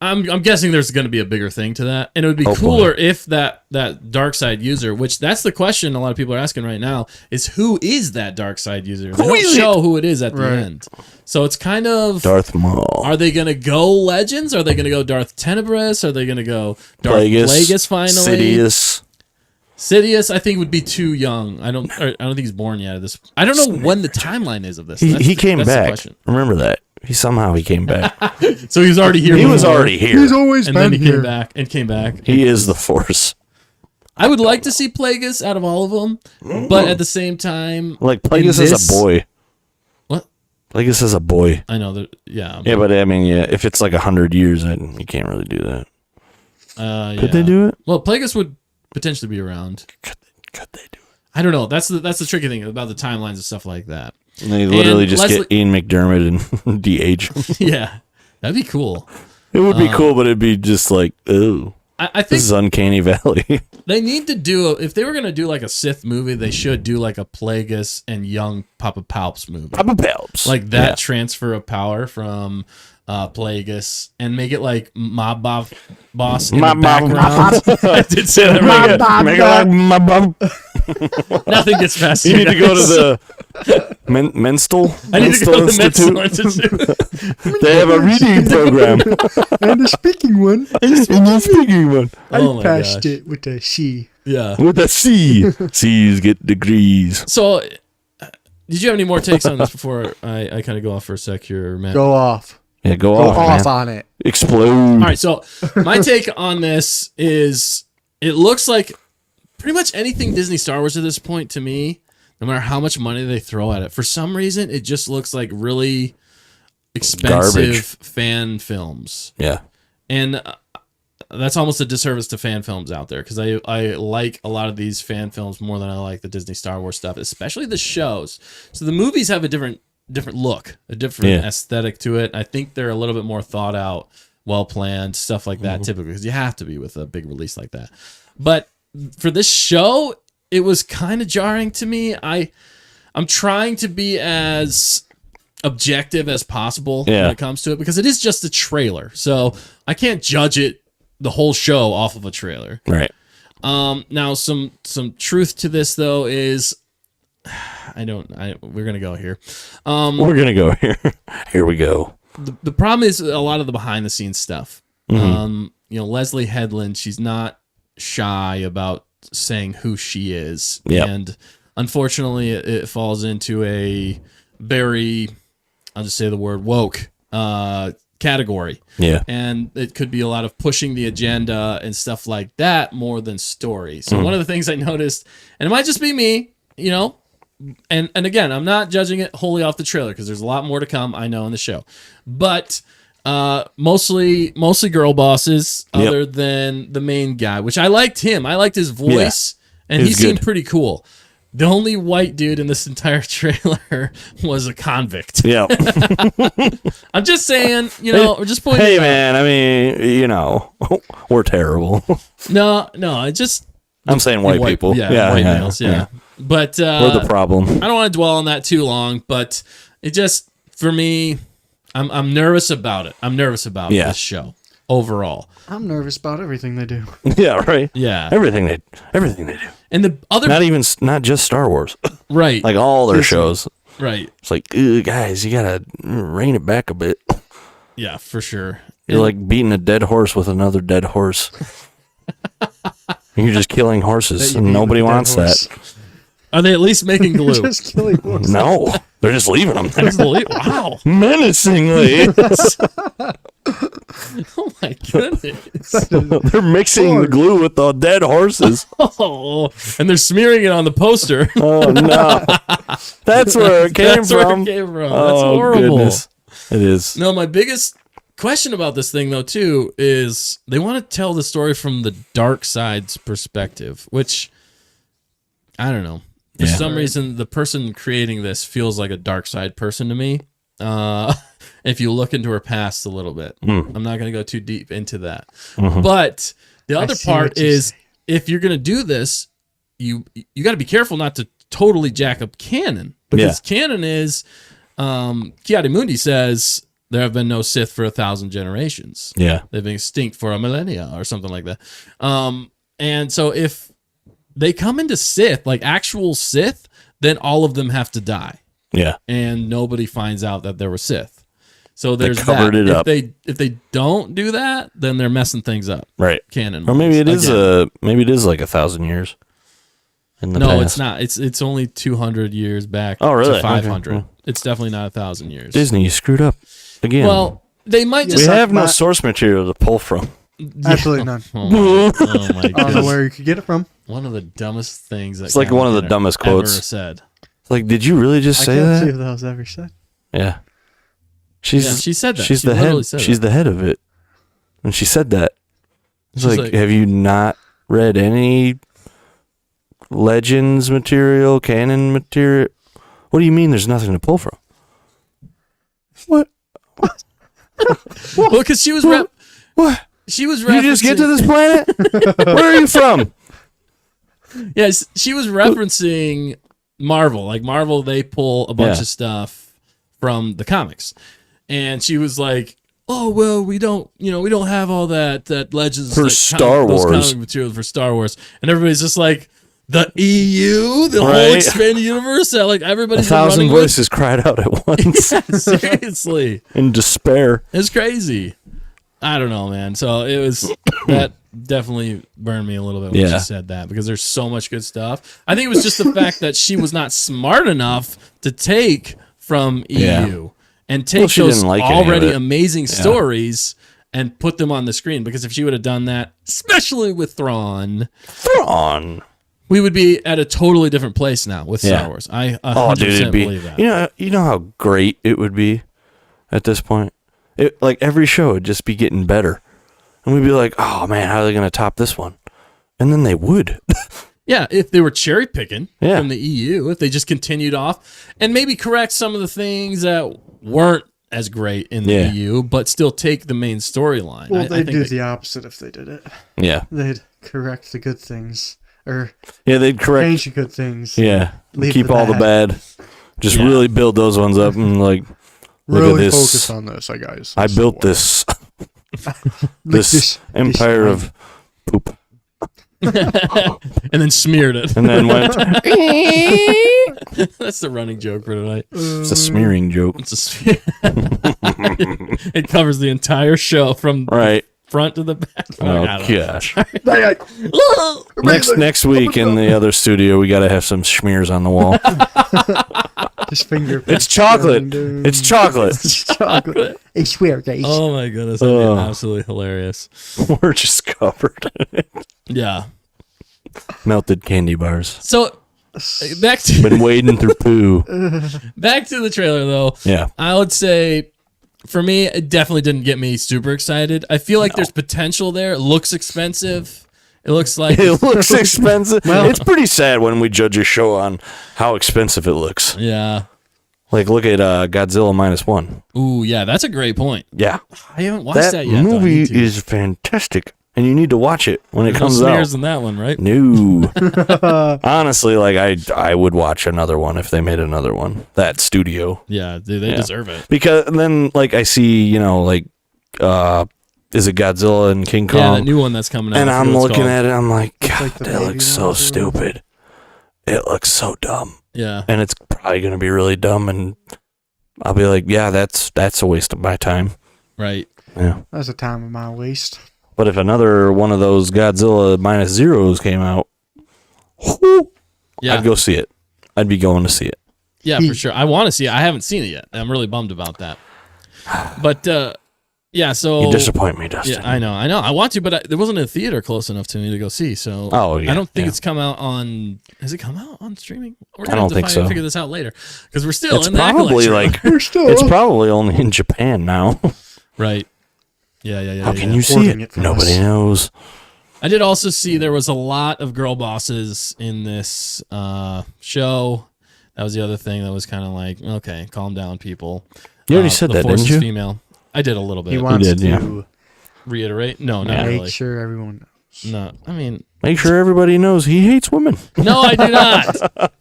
I'm guessing there's going to be a bigger thing to that, and it would be Hopefully. cooler if that dark side user, which that's the question a lot of people are asking right now, is who is that dark side user? They Who don't is show who it is at the Right. end, so it's kind of. Darth Maul. Are they going to go Legends? Are they going to go Darth Tenebris? Are they going to go Darth Plagueis finally? Sidious. Sidious, I think would be too young. I don't think he's born yet. I don't know when the timeline is of this. He came that's the back. question. Remember that. He came back. So he was already here. He was before, already here. He's always and then been he here. came back. He is the Force. I would like to see Plagueis out of all of them, but at the same time, Like Plagueis is this- a boy. What? Plagueis is a boy. I know that. Yeah. Yeah, but I mean, yeah, if it's like 100 years, then you can't really do that. Could they yeah. do it? Well, Plagueis would potentially be around. Could they do it? I don't know. That's the tricky thing about the timelines and stuff like that. And they literally just Leslie- get Ian McDermott and DH. Yeah, that'd be cool. It would be cool, but it'd be just like, ooh, I this think is Uncanny Valley. they need to do if they were gonna do like a Sith movie, they should do like a Plagueis and young Papa Palps movie, Papa Palps. like that transfer of power from Plagueis, and make it like Mob Boss in the background. I did say that right. Make it like my bum. Nothing gets past You need to go to Menstol? I need to go to the Institute? Mental Institute. They have a reading program. And the speaking one. And the speaking one. Oh my I passed gosh. it with a C. Yeah. With a C. C's get degrees. So, did you have any more takes on this before I kind of go off for a sec here, Matt? Go off. Yeah, go Go off, off man. on it. Explode. All right, so my take on this is it looks like pretty much anything Disney Star Wars at this point to me, no matter how much money they throw at it, for some reason it just looks like really expensive Garbage. fan films. Yeah. And that's almost a disservice to fan films out there because I like a lot of these fan films more than I like the Disney Star Wars stuff, especially the shows. So the movies have a different look, a different aesthetic to it. I think they're a little bit more thought out, well planned, stuff like that typically because you have to be with a big release like that. But for this show, it was kind of jarring to me. I'm trying to be as objective as possible when it comes to it because it is just a trailer. So I can't judge it the whole show off of a trailer. Right. Now some truth to this though is we're gonna go here. We're gonna go here. Here we go. The problem is a lot of the behind the scenes stuff. Leslie Headland, she's not shy about saying who she is, and unfortunately, it falls into a very, I'll just say the word woke category. Yeah. And it could be a lot of pushing the agenda and stuff like that more than story. So one of the things I noticed, and it might just be me, and again, I'm not judging it wholly off the trailer because there's a lot more to come, I know, in the show. But mostly girl bosses other than the main guy, which I liked him. I liked his voice, and he seemed pretty cool. The only white dude in this entire trailer was a convict. Yeah. I'm just saying, we're just pointing Hey, it out. man, I mean, we're terrible. No, I just... I'm saying white people. Yeah, white males, yeah. But we're the problem. I don't want to dwell on that too long, but it just, for me, I'm nervous about it. I'm nervous about this show overall. I'm nervous about everything they do. Yeah, right. Yeah. Everything they do. And the other... Not just Star Wars. Right. Like all their shows. Right. It's like, guys, you gotta rein it back a bit. Yeah, for sure. You're like beating a dead horse with another dead horse. You're just killing horses, and nobody wants that. Are they at least making glue? Just killing horses. No, they're just leaving them there. Wow. Menacingly. Oh my goodness. They're mixing the glue with the dead horses. Oh, and they're smearing it on the poster. Oh, no. That's where it came from. That's Oh, horrible. goodness. It is. No, my biggest question about this thing, though, too, is they want to tell the story from the dark side's perspective, which, I don't know. For some reason, the person creating this feels like a dark side person to me. If you look into her past a little bit. I'm not going to go too deep into that. But the other part is, if you're going to do this, you got to be careful not to totally jack up canon. Because canon is, Ki-Adi-Mundi says, there have been no Sith for 1,000 generations. Yeah. They've been extinct for a millennia or something like that. And so if they come into Sith, like actual Sith, then all of them have to die. Yeah. And nobody finds out that there were Sith. So They there's covered that. it up. If they don't do that, then they're messing things up. Right. Canon. Or maybe it is again. maybe it is like 1,000 years in the No, past. it's not. It's only 200 years back Oh, really? to 500. Okay. It's definitely not 1,000 years. Disney, you screwed up again. Well, they might we just have no source material to pull from. Absolutely none. Oh my I don't know goodness. where you could get it from. One of the dumbest things that It's like one of the Jenner dumbest ever quotes. said. It's like, did you really just I say can't see that? if that was ever said. Yeah. She said that. She's She the literally head. said She's that. the head of it, and she said that. It's She's like, like- have you not read any Legends material, canon material? What do you mean? There's nothing to pull from? What? Well, because she was What? she was You just get to referencing- this planet? Where are you from? Yes, she was referencing Marvel. Like Marvel, they pull a bunch of stuff from the comics, and she was like, "Oh well, we don't have all that Legends For that Star those Wars. comic material for Star Wars," and everybody's just like, the EU, the whole Right. expanded universe that like everybody's been 1,000 running with. voices cried out at once Yeah, seriously. in despair. It's crazy. I don't know, man. So it was that definitely burned me a little bit when Yeah. she said that because there's so much good stuff. I think it was just the fact that she was not smart enough to take from EU Yeah. and take she those didn't like any of already it. amazing stories and put them on the screen. Because if she would have done that, especially with Thrawn, Thrawn. we would be at a totally different place now with Star Yeah. Wars. I 100% Oh, dude, it'd be. believe that. You know how great it would be at this point. It like every show would just be getting better, and we'd be like, "Oh man, how are they going to top this one?" And then they would. Yeah, if they were cherry picking Yeah. from the EU, if they just continued off and maybe correct some of the things that weren't as great in the Yeah. EU, but still take the main storyline. Well, I they'd think do they- the opposite if they did it. Yeah, They'd correct the good things or yeah, they'd correct. change the good things. Yeah, Leave keep the all the bad. bad. Just Yeah. really build those ones up and like, look Really at this. focus on this, guys. I built this this empire of poop, and then smeared it. and then went. That's the running joke for tonight. It's a smearing joke, It's a smear. It covers the entire show from right? front to the back. Oh I don't know. gosh. Next week in the other studio, we got to have some smears on the wall. Just finger. It's chocolate. It's chocolate. It's chocolate. I swear, guys. Oh my goodness, that'd be Oh. absolutely hilarious. We're just covered in Yeah. melted candy bars. So back to Been wading through poo. back to the trailer though. Yeah. I would say for me, it definitely didn't get me super excited. I feel like there's potential there. It looks expensive. It looks like It looks expensive. It's pretty sad when we judge a show on how expensive it looks. yeah. Like, look at Godzilla -1. Ooh, yeah, that's a great point. Yeah. I haven't watched that, yet. though. I movie need to. is fantastic, and you need to watch it when it There's no comes smears out. in that one, right? No. Honestly, like, I would watch another one if they made another one. That studio. Yeah, they Yeah. deserve it. Because then, like, I see, like, is it Godzilla and King Kong? Yeah, that new one that's coming out. and I forget I'm what it's looking called. at it, I'm like, God, like the that baby looks so ones or stupid. It looks so dumb. Yeah. And it's probably going to be really dumb, and I'll be like, yeah, that's a waste of my time. Right. Yeah. That's a time of my waste. But if another one of those Godzilla -0s came out, Yeah. I'd go see it. I'd be going to see it. Yeah, for sure. I want to see it. I haven't seen it yet. I'm really bummed about that. But yeah, so You disappoint me, Dustin. yeah, I know. I want to, but there wasn't a theater close enough to me to go see. So Oh, yeah, I don't think yeah. it's come out on. Has it come out on streaming? We're I gonna don't have to think so. figure this out later because we're still It's in the probably Acolyte trailer. like We're still. it's probably only in Japan now. right. Yeah. How can yeah. you see Hoarding it? it from Nobody us. knows. I did also see there was a lot of girl bosses in this show. That was the other thing that was kind of like, okay, calm down, people. You already said the that, Force didn't is you? Female. I did a little bit. He wants did, to yeah. Reiterate? No, not make really. sure everyone knows. No, I mean, Make sure everybody knows he hates women. no, I do not.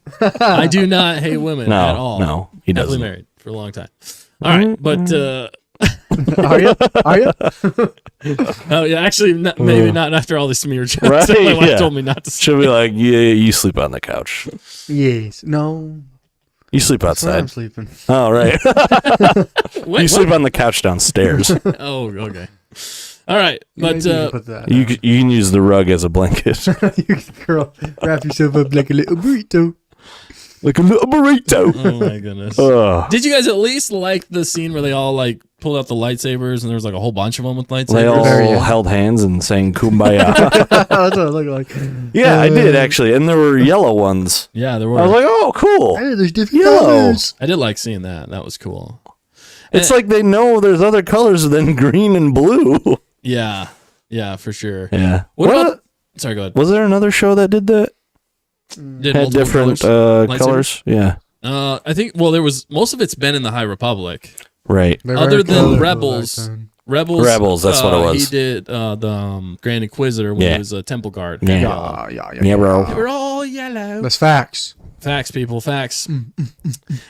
I do not hate women No, at all. no, he Happily doesn't. married for a long time. All right, but Are you? Are you? oh yeah, actually, maybe not after all the smear jokes. Right, My wife yeah. told me not to. She'll be like, yeah, you sleep on the couch. Yes. No. You sleep That's where I'm outside. sleeping. Oh, right. Wait, You sleep on the couch downstairs. what? Oh, okay. All right, but Maybe you can put that. You can use the rug as a blanket. you can curl, wrap yourself up like a little burrito. Like a little burrito. oh my goodness. Ugh. Did you guys at least like the scene where they all like pulled out the lightsabers and there was like a whole bunch of them with lightsabers? They all Very good. held hands and sang kumbaya. That's what it looked like. Yeah, I did actually. And there were yellow ones. Yeah, there I was were. like, oh, cool. Hey, there's different Yellow. colors. I did like seeing that. That was cool. It's like they know there's other colors than green and blue. Yeah, for sure. Yeah. What about? Sorry, go ahead. Was there another show that did that? Did Had multiple different colors? colors? Yeah. I think. Well, there was most of it's been in the High Republic. Right. They're Other very than colorful Rebels. back then. Rebels. That's what it was. He did the Grand Inquisitor when Yeah. he was a temple guard. Yeah. Yeah, bro. They were all yellow. That's facts. Facts, people. Facts.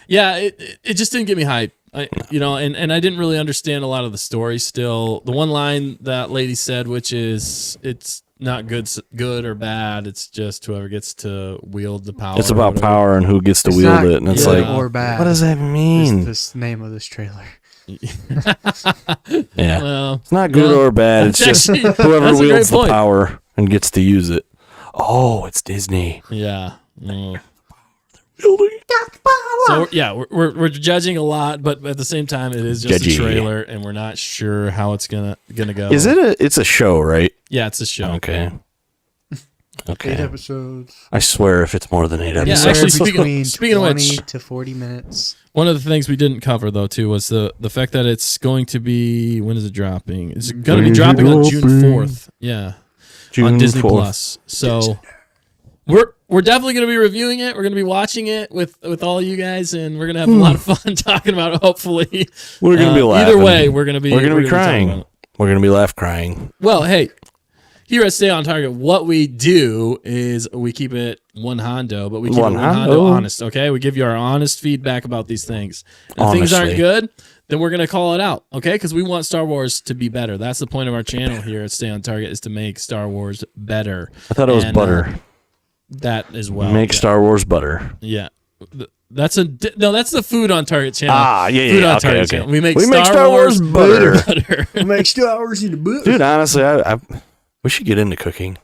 Yeah, it just didn't get me hype. And I didn't really understand a lot of the story still. The one line that lady said, which is, it's not good or bad. It's just whoever gets to wield the power. It's about power and who gets to wield not it, and it's good like, or bad. what does that mean? Is this name of this trailer? Yeah, Well, it's not good or bad. It's that's just actually- whoever that's a great wields the point. power and gets to use it. Oh, it's Disney. yeah. Mm. Building. So yeah, we're judging a lot, but at the same time, it is just Judgy. a trailer, and we're not sure how it's gonna go. Is it it's a show, right? Yeah, it's a show. Okay. 8 Okay. episodes. I swear, if it's more than 8 Yeah, episodes, actually, Between speaking of 20 which- to 40 minutes. One of the things we didn't cover though too was the fact that it's going to be, when is it dropping? It's going to be dropping on June 4th. Yeah, on Disney 4th. Plus. So we're definitely going to be reviewing it. We're going to be watching it with all you guys, and we're going to have a lot of fun talking about it. Hopefully, We're gonna be laughing. Either way, we're going to be We're gonna be talking crying. about it. We're gonna be laugh crying. Well, hey, here at Stay on Target, what we do is we keep it one hondo, but we keep it one hondo honest, okay? We give you our honest feedback about these things. And if things aren't Honestly. good, then we're going to call it out, okay? Because we want Star Wars to be better. That's the point of our channel here at Stay on Target, is to make Star Wars better. I thought it was And, butter. That as well. Make yeah. Star Wars butter. Yeah. That's the Food on Target channel. Yeah. Food on Okay, Target okay. channel. We make Star Star Wars Wars butter. butter. Make Star Wars in the book. Dude, honestly, we should get into cooking.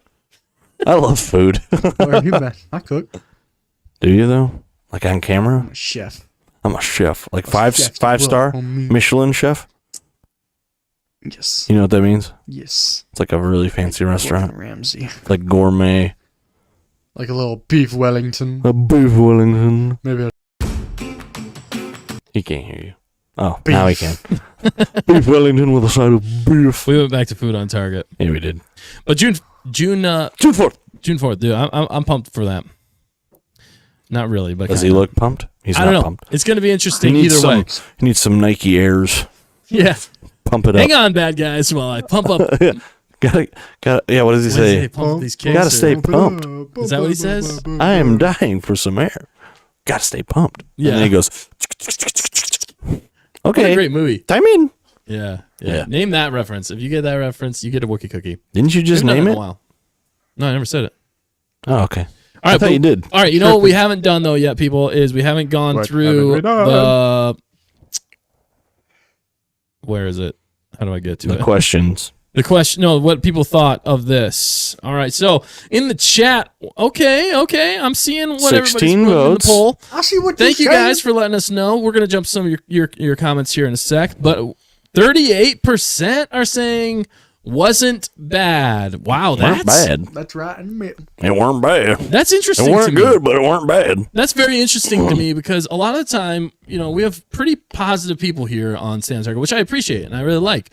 I love food. Where have you been? I cook. Do you though? Like on camera? I'm a chef. I'm a chef. Like chef's five will star on me. Michelin chef. Yes. You know what that means? Yes. It's like a really fancy restaurant. Gordon Ramsay. Like gourmet. Like a little beef Wellington. A beef Wellington. Maybe a He can't hear you. Oh, Beef. now he can. Beef Wellington with a side of beef. We went back to Food on Target. Yeah, we did. But June June 4th. June 4th, dude. I'm pumped for that. Not really, but Does he kinda. look pumped? He's I not don't know. pumped. It's going to be He interesting needs either some. way. He needs some Nike Airs. Yeah. Pump it up. Hang on, bad guys, while I pump up. Gotta. Yeah. What does he What does say? he pump up these kicks? Gotta or- stay pumped. Is that what he says? I am dying for some air. Gotta stay pumped. Yeah. And then he goes. What a Okay. great movie. Time in. Yeah. Yeah. Name that reference. If you get that reference, you get a Wookiee cookie. Didn't you just We've done name in it? a while. No, I never said it. Oh, okay. All right, I thought you did. All right, you know what we haven't done though yet, people, is we haven't gone What through haven't we done? the. Where is it? How do I get to The it? questions. The question, no, what people thought of this. All right, so in the chat, okay, I'm seeing what 16 everybody's putting in the votes. poll. I see what Thank you you're saying. guys for letting us know. We're gonna jump to some of your comments here in a sec, but 38% are saying wasn't bad. Wow, Weren't that's bad. That's right in the middle. It weren't bad. that's interesting. It to weren't me. good, but it weren't bad. That's very interesting to me because a lot of the time, you know, we have pretty positive people here on Stand Target, which I appreciate and I really like.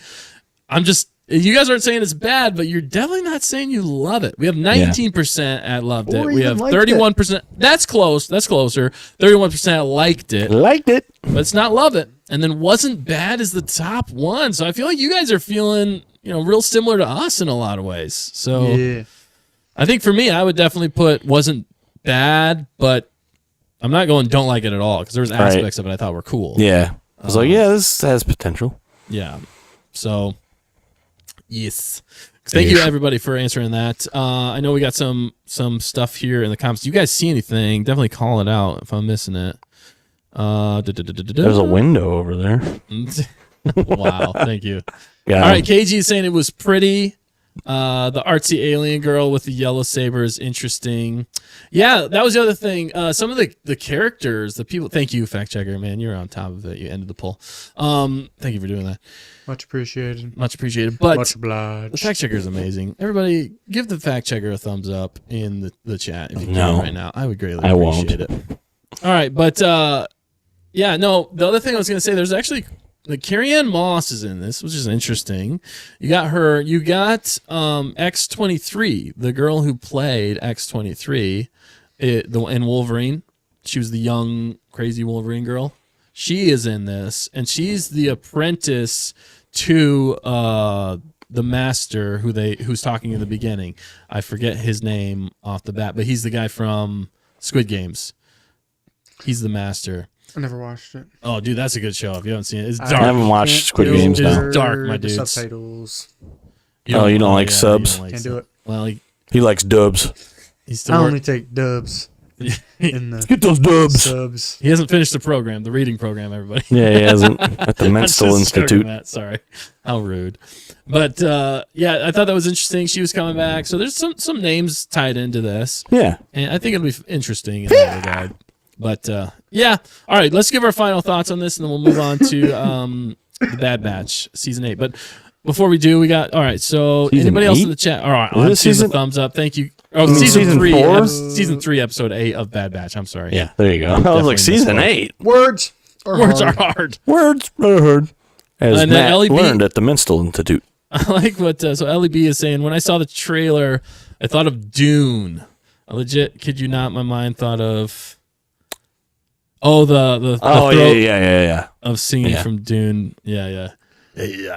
I'm just, you guys aren't saying it's bad, but you're definitely not saying you love it. We have 19% at loved it. Or We even have liked 31%. That's close. That's closer. 31% liked it, Liked it. but it's not love it. And then wasn't bad is the top one. So I feel like you guys are feeling, you know, real similar to us in a lot of ways. So Yeah. I think for me, I would definitely put wasn't bad, but I'm not going don't like it at all because there was aspects of it I thought were cool. Yeah. I was like, yeah, this has potential. Yeah. So, yes. Thank you everybody for answering that. I know we got some stuff here in the comments. Do you guys see anything? Definitely call it out if I'm missing it. There's a window over there. Wow. Thank you. Yeah. All right. KG is saying it was pretty. The artsy alien girl with the yellow saber is interesting. Yeah, that was the other thing. Some of the characters, the people. Thank you, fact checker, man. You're on top of it. You ended the poll. Thank you for doing that. Much appreciated. Much appreciated. But Much the obliged. fact checker is amazing. Everybody, give the fact checker a thumbs up in the chat if you can No. right now. I would greatly I won't. appreciate it. All right, but yeah, no. The other thing I was gonna say, there's actually. Like Carrie Ann Moss is in this, which is interesting. You got her. You got X-23, the girl who played X-23 in Wolverine. She was the young, crazy Wolverine girl. She is in this, and she's the apprentice to the master who's talking in the beginning. I forget his name off the bat, but he's the guy from Squid Games. He's the master. I never watched it. Oh, dude, that's a good show. If you haven't seen it, it's I I dark. haven't watched Squid It Games is now. dark, my The dudes. subtitles. Oh, you don't like subs? Can't do it. Well, He likes dubs. he's I still only take dubs in the Get those dubs. subs. he hasn't finished the program, the reading program, everybody. Yeah, he hasn't. At the I'm Mental just joking, Institute. Matt. Sorry. How rude. But yeah, I thought that was interesting. She was coming back. So there's some names tied into this. Yeah. And I think it'll be interesting in that regard. But yeah. All right, let's give our final thoughts on this and then we'll move on to the Bad Batch season 8. But before we do, we got all right. So Season anybody else 8? in the chat? All right, Was I'm it seeing the season- thumbs up. Thank you. Oh, mean season season 3, 4? season 3, episode 8 of Bad Batch. I'm sorry. Yeah, there you go. I was Definitely like, season missed 8. Words are Words hard. are hard. Words are heard. As And then Matt LEB learned at the Mental Institute. I like what so LEB is saying. When I saw the trailer, I thought of Dune. I legit, kid you not, my mind thought of the Oh, throat yeah. of singing Yeah. from Dune. Yeah. It's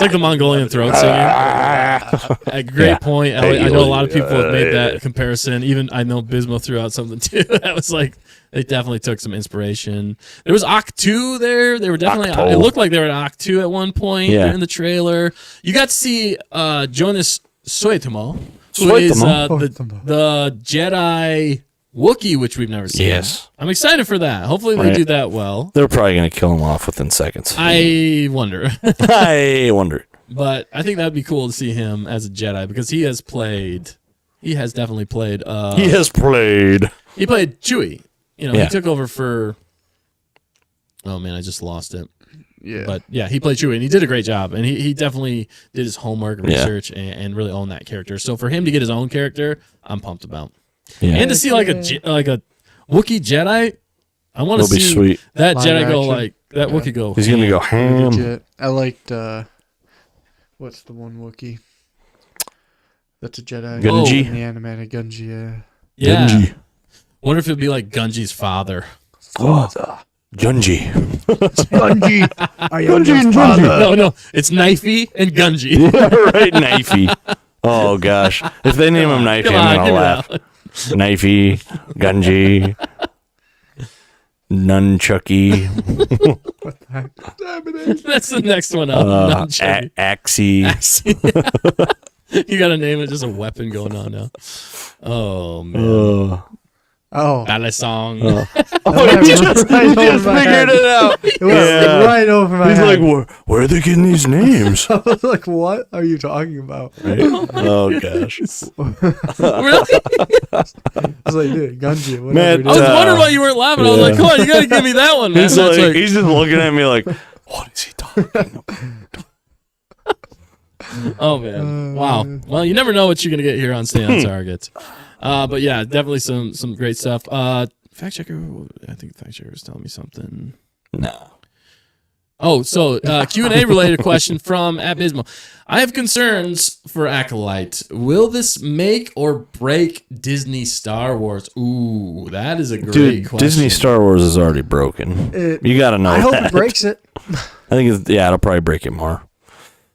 like the Mongolian throat singing. A great Yeah. point. I know a lot of people have made that comparison. Even I know Bismo threw out something too. That was like they definitely took some inspiration. There was Octu there. They were definitely. Octo. It looked like they were at Octu at one point Yeah. in the trailer. You got to see Jonas Suetamo, who is Suetamo. the Jedi Wookiee, which we've never seen. Yes. I'm excited for that. Hopefully they Right. do that well. They're probably going to kill him off within seconds. I wonder. I wonder. But I think that'd be cool to see him as a Jedi because he has definitely played. He has played. He played Chewie. You know, Yeah. he took over for. Oh man, I just lost it. Yeah. But yeah, he played Chewie and he did a great job. And he definitely did his homework and Yeah. research and really owned that character. So for him to get his own character, I'm pumped about. Yeah. And to see like a Wookiee Jedi, I want to It'll be see sweet. that Live Jedi go action. like that Yeah. Wookiee go. He's going to go ham. Legit. I liked what's the one Wookiee? That's a Jedi. Gunji? In the animated Gunji, yeah. Yeah. Gunji. Wonder if it'd be like Gunji's father. Father. Gunji. Gunji! I am Gunji your and father. Gunji. No, it's Knifey and Gunji. Right, Knifey. Oh, gosh. If they name him Knifey, Come I'm on, going to give me laugh. that Knifey, Gunji, Nunchucky, one. That's the next one up. Nunchucky. Axie. You got to name it just a weapon going on now. Oh, man. Oh. Balisong. Oh, he just figured it out. It was Yeah. right over my He's head. like, where are they getting these names? I was like, what are you talking about? Oh, gosh. Really? I was like, dude, Gunji, whatever. Man, dude. I was wondering why you weren't laughing. I was like, come on, you got to give me that one, man. He's That's like, he's just looking at me like, what is he talking about? oh, man. Wow. Well, you never know what you're going to get here on Stay on Target. But yeah, definitely some great stuff. Fact checker, I think fact checker was telling me something. No. Oh, so Q&A related question from Abysmal. I have concerns for Acolyte. Will this make or break Disney Star Wars? Ooh, that is a great Dude, question. Disney Star Wars is already broken. You got to know I hope that. it breaks it. I think it'll probably break it more.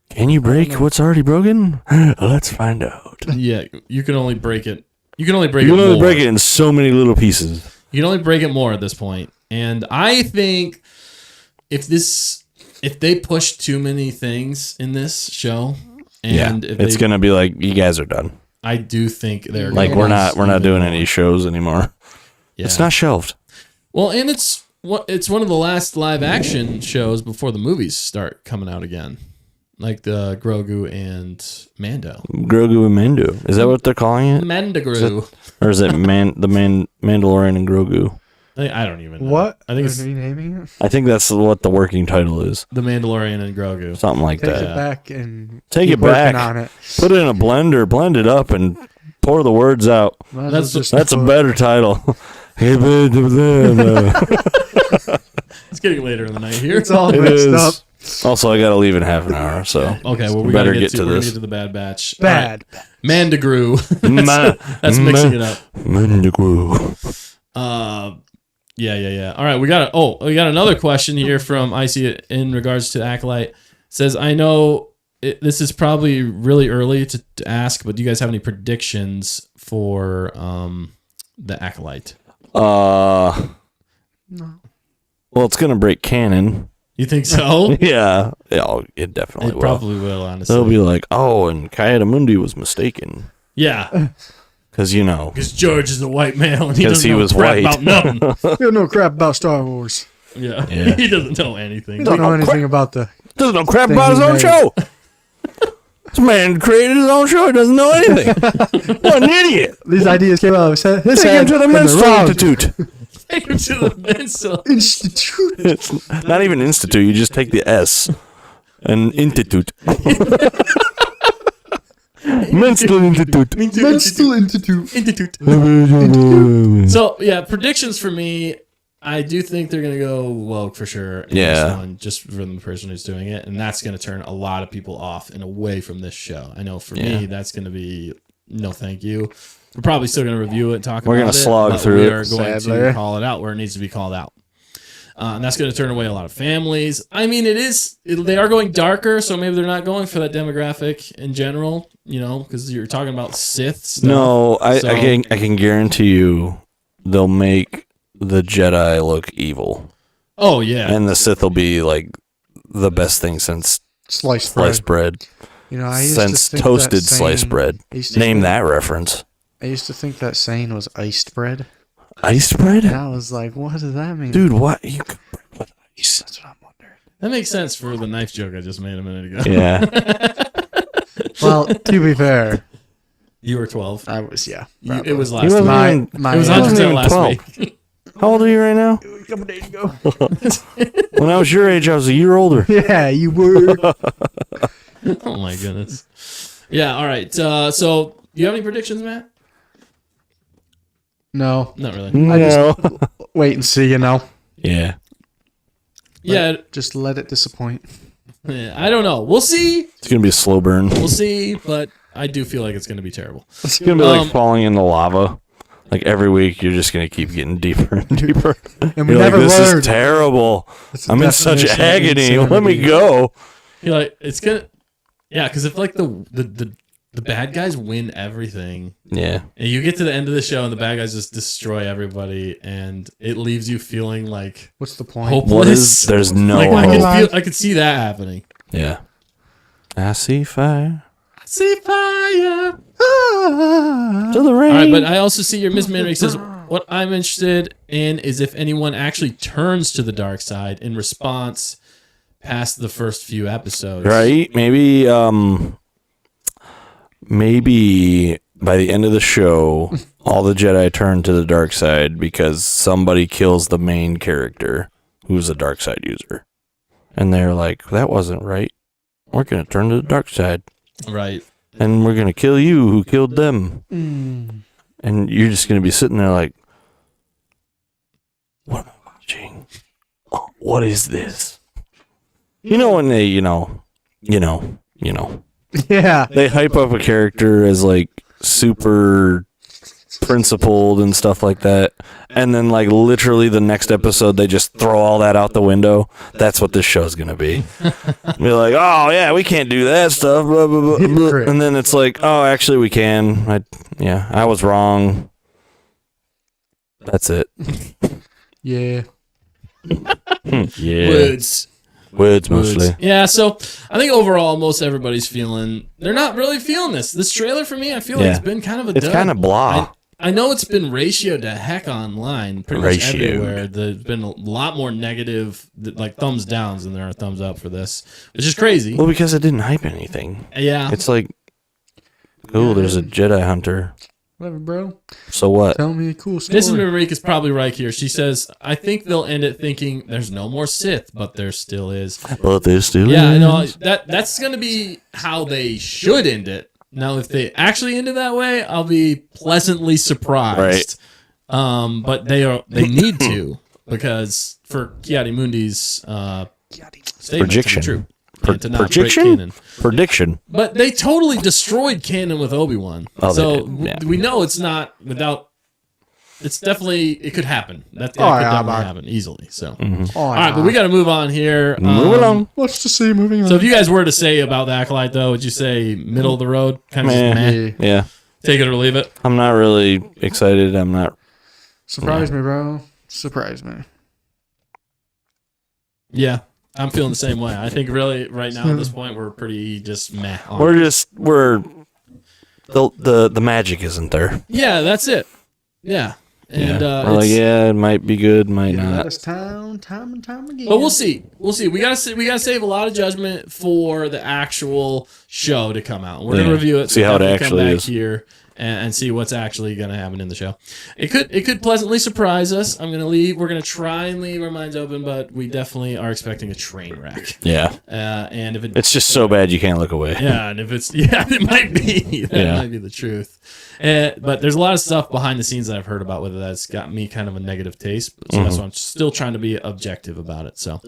Can you break what's already broken? Let's find out. Yeah, you can only break it. You can only break You it can only more. break it in so many little pieces. You can only break it more at this point. And I think if they push too many things in this show, and if It's gonna be like you guys are done. I do think they're Like gonna we're lose not even doing more. any shows anymore. Yeah. It's not shelved. Well, and it's one of the last live action shows before the movies start coming out again, like the Grogu and Mando. Grogu and Mando. Is that what they're calling it? Mandagru. Or is it Mandalorian and Grogu? I don't even know. What? I think Are it's you naming it? I think that's what the working title is. the Mandalorian and Grogu. Something like Take that. it back and Take keep it back. working on it. Put it in a blender, blend it up, and pour the words out. Might as That's- well just That's a put- better title. It's getting later in the night here. It's all It mixed is. up. Also, I got to leave in half an hour, so Okay, well we better gotta get to we're gonna this. get to the Bad Batch. Bad. All right. Mandagru. That's Ma- mixing it up. Mandigrue. Yeah. All right, we got another question here from Icy in regards to Acolyte. Says, I know this is probably really early to ask, but do you guys have any predictions for the Acolyte? No. Well, it's gonna break canon. You think so? Yeah. It definitely It will. probably will, honestly. They'll be like, oh, and Kayadamundi was mistaken. Yeah. Because, Because George is a white male and he 'Cause doesn't he know was crap white. about nothing. You don't know crap about Star Wars. Yeah. Yeah. He doesn't know anything. You don't know anything about the. doesn't know crap Thing about his he own made. show. This man created his own show. He doesn't know anything. What an idiot. These ideas came out of his head. Take him to the Menstrual Institute. Take him to the mental. Institute. It's not even institute. You just take the S. An institute. Menstrual Institute. Mental Institute. Institute. So, yeah, predictions for me. I do think they're going to go woke for sure. In Yeah. This one, just from the person who's doing it. And that's going to turn a lot of people off and away from this show. I know for me, that's going to be no thank you. We're probably still going to review it and talk We're about gonna it. slog but through we it, are going sadly. to call it out where it needs to be called out. And that's going to turn away a lot of families. I mean, they are going darker, so maybe they're not going for that demographic in general, because you're talking about Sith stuff. No, I So- can guarantee you they'll make the Jedi look evil. Oh, yeah. And the Sith will be like the best thing since Sliced sliced bread. I used Since to think toasted that sliced saying- bread. I used to Name think- that reference. I used to think that saying was iced bread. Iced bread? And I was like, what does that mean? Dude, what? You could bread with ice. That's what I'm wondering. That makes sense for the knife joke I just made a minute ago. Yeah. Well, to be fair, You were 12. I was, yeah. It was He last wasn't week. My, even- my, It was I wasn't 100% even last 12. week. How old are you right now? a couple days ago. When I was your age, I was a year older. Yeah, you were. Oh, my goodness. Yeah, all right. So, do you have any predictions, Matt? No. Not really. No. Wait and see, Yeah. Yeah, Just let it disappoint. I don't know. We'll see. It's going to be a slow burn. We'll see, but I do feel like it's going to be terrible. It's going to be like Um, falling in the lava. Like every week, you're just going to keep getting deeper and deeper. And we You're like, never this learned. is terrible. That's the I'm in such definition of agony. Let me insanity. go. You're like, it's going to... Yeah, because if, like, the bad guys win everything, Yeah. and you get to the end of the show and the bad guys just destroy everybody, and it leaves you feeling, like, What's the point? hopeless. What is? There's no Like, hope. I could see that happening. Yeah. I see fire. See fire. To the rain. All right, but I also see your Miss Manrick says, what I'm interested in is if anyone actually turns to the dark side in response past the first few episodes. Right? Maybe by the end of the show, all the Jedi turn to the dark side because somebody kills the main character who's a dark side user. And they're like, that wasn't right. We're going to turn to the dark side. Right. And we're going to kill you who killed them. Mm. And you're just going to be sitting there like, what am I watching? Oh, what is this? When they, Yeah. they hype up a character as like super principled and stuff like that, and then like literally the next episode they just throw all that out the window. That's what this show's gonna be. Be like, oh yeah, we can't do that stuff, blah, blah, blah, blah. Hypocrite. And then it's like, oh, actually we can. I was wrong. That's it. Yeah. Yeah, Words. words mostly. Yeah, so I think overall most everybody's they're not really feeling this. This trailer for me, I feel like Yeah. it's been kind of a It's dud. kind of blah. I know it's been ratioed to heck online pretty much Ratioed. everywhere. There's been a lot more negative, like thumbs downs than there are thumbs up for this, which is crazy. Well, because it didn't hype anything. Yeah. It's like, oh, there's a Jedi hunter. Whatever, bro. So what? Tell me a cool Mrs. story. Marike is probably right here. She says, I think they'll end it thinking there's no more Sith, but there still is. But there's still Yeah, I is. know. That's going to be how they should end it. Now, if they actually end it that way, I'll be pleasantly surprised. But they need to, because for Kiadi Mundi's statement Projection. to be true. And to not break Projection? canon. Prediction. But they totally destroyed canon with Obi-Wan. Oh, they So did, yeah. we know it's not without... It's definitely... It could happen. That could yeah, definitely man. happen easily. So, Mm-hmm. Oh, all right, but we got to move on here. Move along. Let's just see. Moving on. So if you guys were to say about the Acolyte, though, would you say middle of the road? Kind of just meh? Yeah. Yeah. Take it or leave it? I'm not really excited. I'm not. Surprise me, bro. Surprise me. Yeah. I'm feeling the same way. I think really right now at this point we're pretty just meh. on We're it. just the magic isn't there. Yeah, that's it. Yeah. And We're like, it might be good, might not. Us time and time again. but we'll see. We'll see. We gotta save a lot of judgment for the actual show to come out. We're gonna review it. See how it definitely actually come back is. here and see what's actually gonna happen in the show. It could pleasantly surprise us. We're gonna try and leave our minds open, but we definitely are expecting a train wreck. Yeah. And if It's just so bad you can't look away. yeah, and if it's it might be that might be the truth. But there's a lot of stuff behind the scenes that I've heard about with it that's got me kind of a negative taste. So that's why I'm still trying to be objective about it. So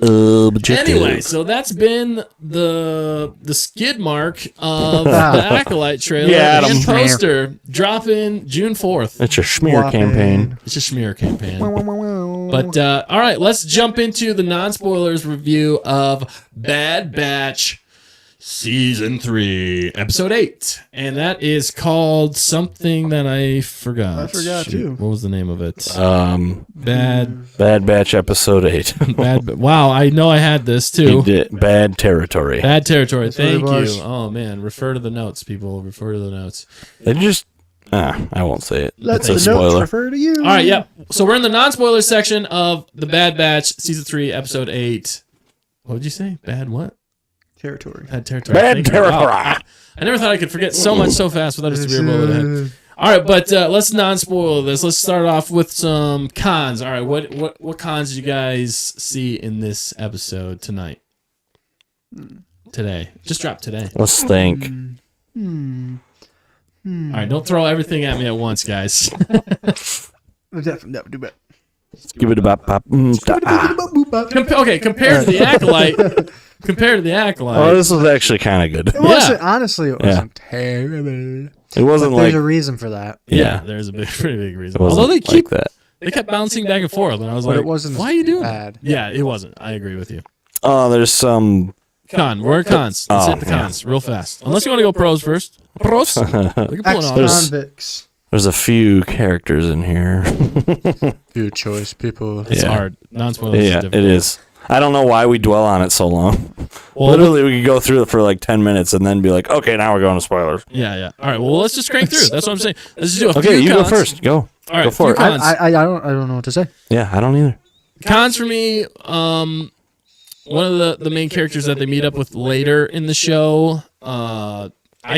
anyway, so that's been the skid mark of the Acolyte trailer and poster dropping June 4th. It's a schmear campaign. It's a smear campaign. But all right, let's jump into the non-spoilers review of Bad Batch Season 3, Episode 8. And that is called something that I forgot. I forgot, too. What was the name of it? Bad Batch Episode 8. Wow, I know I had this too. Bad Territory. Bad Territory. That's what it Thank was. you. Oh, man. Refer to the notes, people. Refer to the notes. They just... I won't say it. Let It's the a notes spoiler. refer to you. All right, yep. So we're in the non-spoiler section of the Bad Batch Season 3, Episode 8. What would you say? Bad what? Territory. Bad Territory. Bad Thank you. Territory. Wow. I never thought I could forget so much so fast without a severe blow to the head. All right, but let's non-spoil this. Let's start off with some cons. All right, what cons did you guys see in this episode tonight? Today. Just dropped today. Let's think. All right, don't throw everything at me at once, guys. No, do better. Give it a bop, bop. Okay, compared to the Acolyte. Compared to the Acolyte. Oh, this was actually kind of good. It wasn't, honestly, it wasn't terrible. It wasn't But like... there's a reason for that. Yeah. There's a pretty big reason. It wasn't Although they like that. they kept bouncing back and forth, and I was But like, it wasn't why are you doing bad. that? Yeah, it wasn't. I agree with you. Oh, there's some... We're at cons. Let's hit the cons real fast. Unless you want to go pros first. Pros? We can pull it off. Ex-convicts. There's a few characters in here. Few choice people. It's hard. Non-spoilers is Yeah, difficult. it is. I don't know why we dwell on it so long. Well, Literally, we could go through it for like 10 minutes and then be like, okay, now we're going to spoilers. Yeah. All right, well, let's just crank through. That's what I'm saying. Let's just do a Okay, few you cons. go first. Go. All right, Go for few it. cons. I don't know what to say. Yeah, I don't either. Cons for me, one of the main characters that they meet up with later in the show, I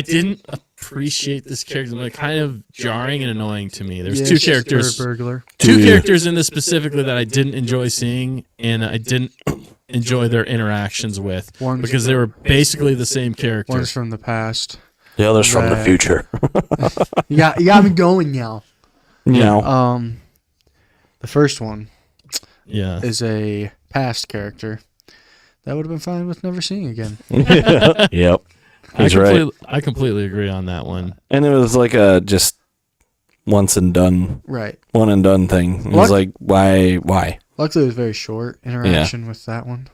didn't appreciate this character. Like, kind of jarring and annoying to me. There's two characters. Burglar. Two characters in this specifically that I didn't enjoy seeing, and I didn't enjoy their interactions with because they were basically the same character. One's from the past. The other's from the future. You got me going now. No. The first one Yeah. is a past character that would have been fine with never seeing again. Yep. He's right. I completely agree on that one. And it was like a just once and done, Right. one and done thing. It was like, why? Luckily, it was very short interaction with that one.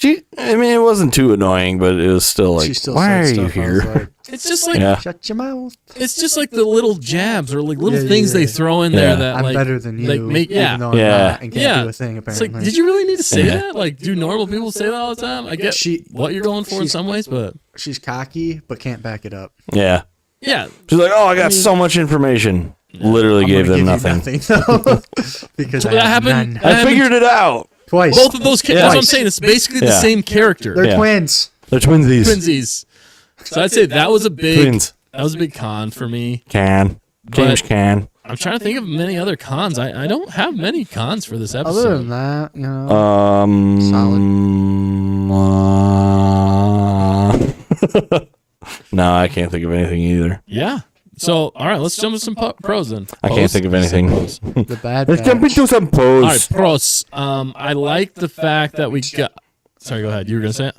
I mean, it wasn't too annoying, but it was still like, She still why said are you stuff. I was here? like, It's just like Yeah. shut your mouth. it's just like the little jabs or like little Yeah, things yeah. they throw in there Yeah. that I'm like better than you. like make even though I'm Yeah. not and can't Yeah. do a thing, It's apparently. like, did you really need to say Yeah. that? Like, do normal people say that all the time? I get what you're going for in she's- some ways, but She's cocky, but can't back it up. Yeah. yeah, She's like, oh, I got so much information. Literally I'm gave gonna them give you nothing. though. Because So I that have happened- none. I figured it out. Twice. both of those. That's what I'm Twice. saying. It's basically the Yeah. same character. They're Yeah. twins. They're twinsies. Twinsies. So I'd say that was a big Twins. that was a big con for me. James But- can. I'm trying to think of many other cons. I don't have many cons for this Other episode. than that, you know, No, I can't think of anything either. Yeah. So all right, let's jump to some pros then. I can't think of anything. Pros. the Bad Let's jump Batch. into some All right, pros. pros. I like the fact that we got. Sorry, go ahead. You were gonna say it.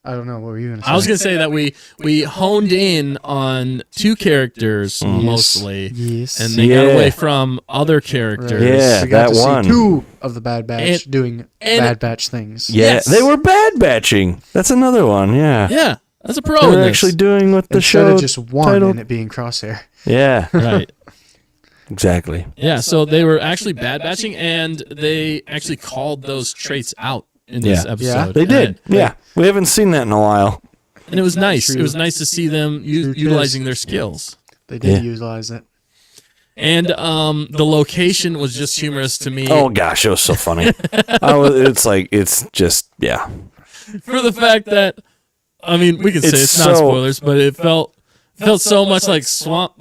I don't know. What were you going to say? I was gonna say that we honed in on two characters mostly, Yes. and they got Yeah. away from other characters. Yeah. we got that to one. see two of the Bad Batch doing and- Bad Batch things. Yeah, Yes. they were bad batching. That's another one. Yeah. Yeah, that's a pro. They in were this. actually doing what the Instead show of just one title. and it being Crosshair. Yeah, right. exactly. Yeah, so they were actually bad batching, and they actually called those traits out in this episode. They did. We haven't seen that in a while. And it was nice. It was nice to see them utilizing their skills. They did utilize it. And the location was just humorous to me. Oh gosh, it was so funny. It's just For the fact that, I mean, we can say it's not spoilers, but it felt so much like swamp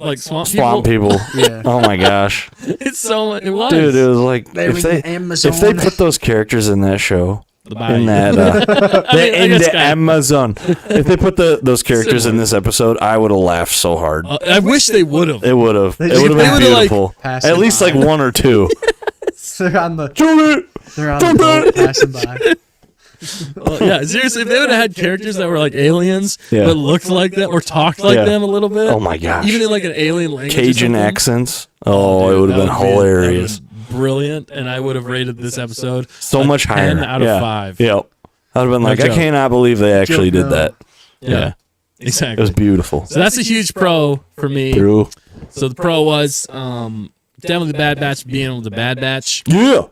people. Yeah. Oh my gosh. It was. Dude, it was like if they put those characters in that show. In that, the Amazon. If they put those characters in this episode, I would have laughed so hard. I wish they would have. It would have. It would have been beautiful. At least like one or two. They're on the boat passing by. Yeah, seriously, if they would have had characters that were like aliens, but looked like them or talked like them a little bit. Oh my gosh. Even in like an alien language. Cajun accents. Oh, dude, it would have been hilarious. Brilliant, and I would have rated this episode so much higher. 10 out of 5. Yep. I would have been like, I cannot believe they actually did that. Yeah. Exactly. It was beautiful. So that's a huge pro for me. True. So the pro was definitely the Bad Batch being with the Bad Batch. Yeah.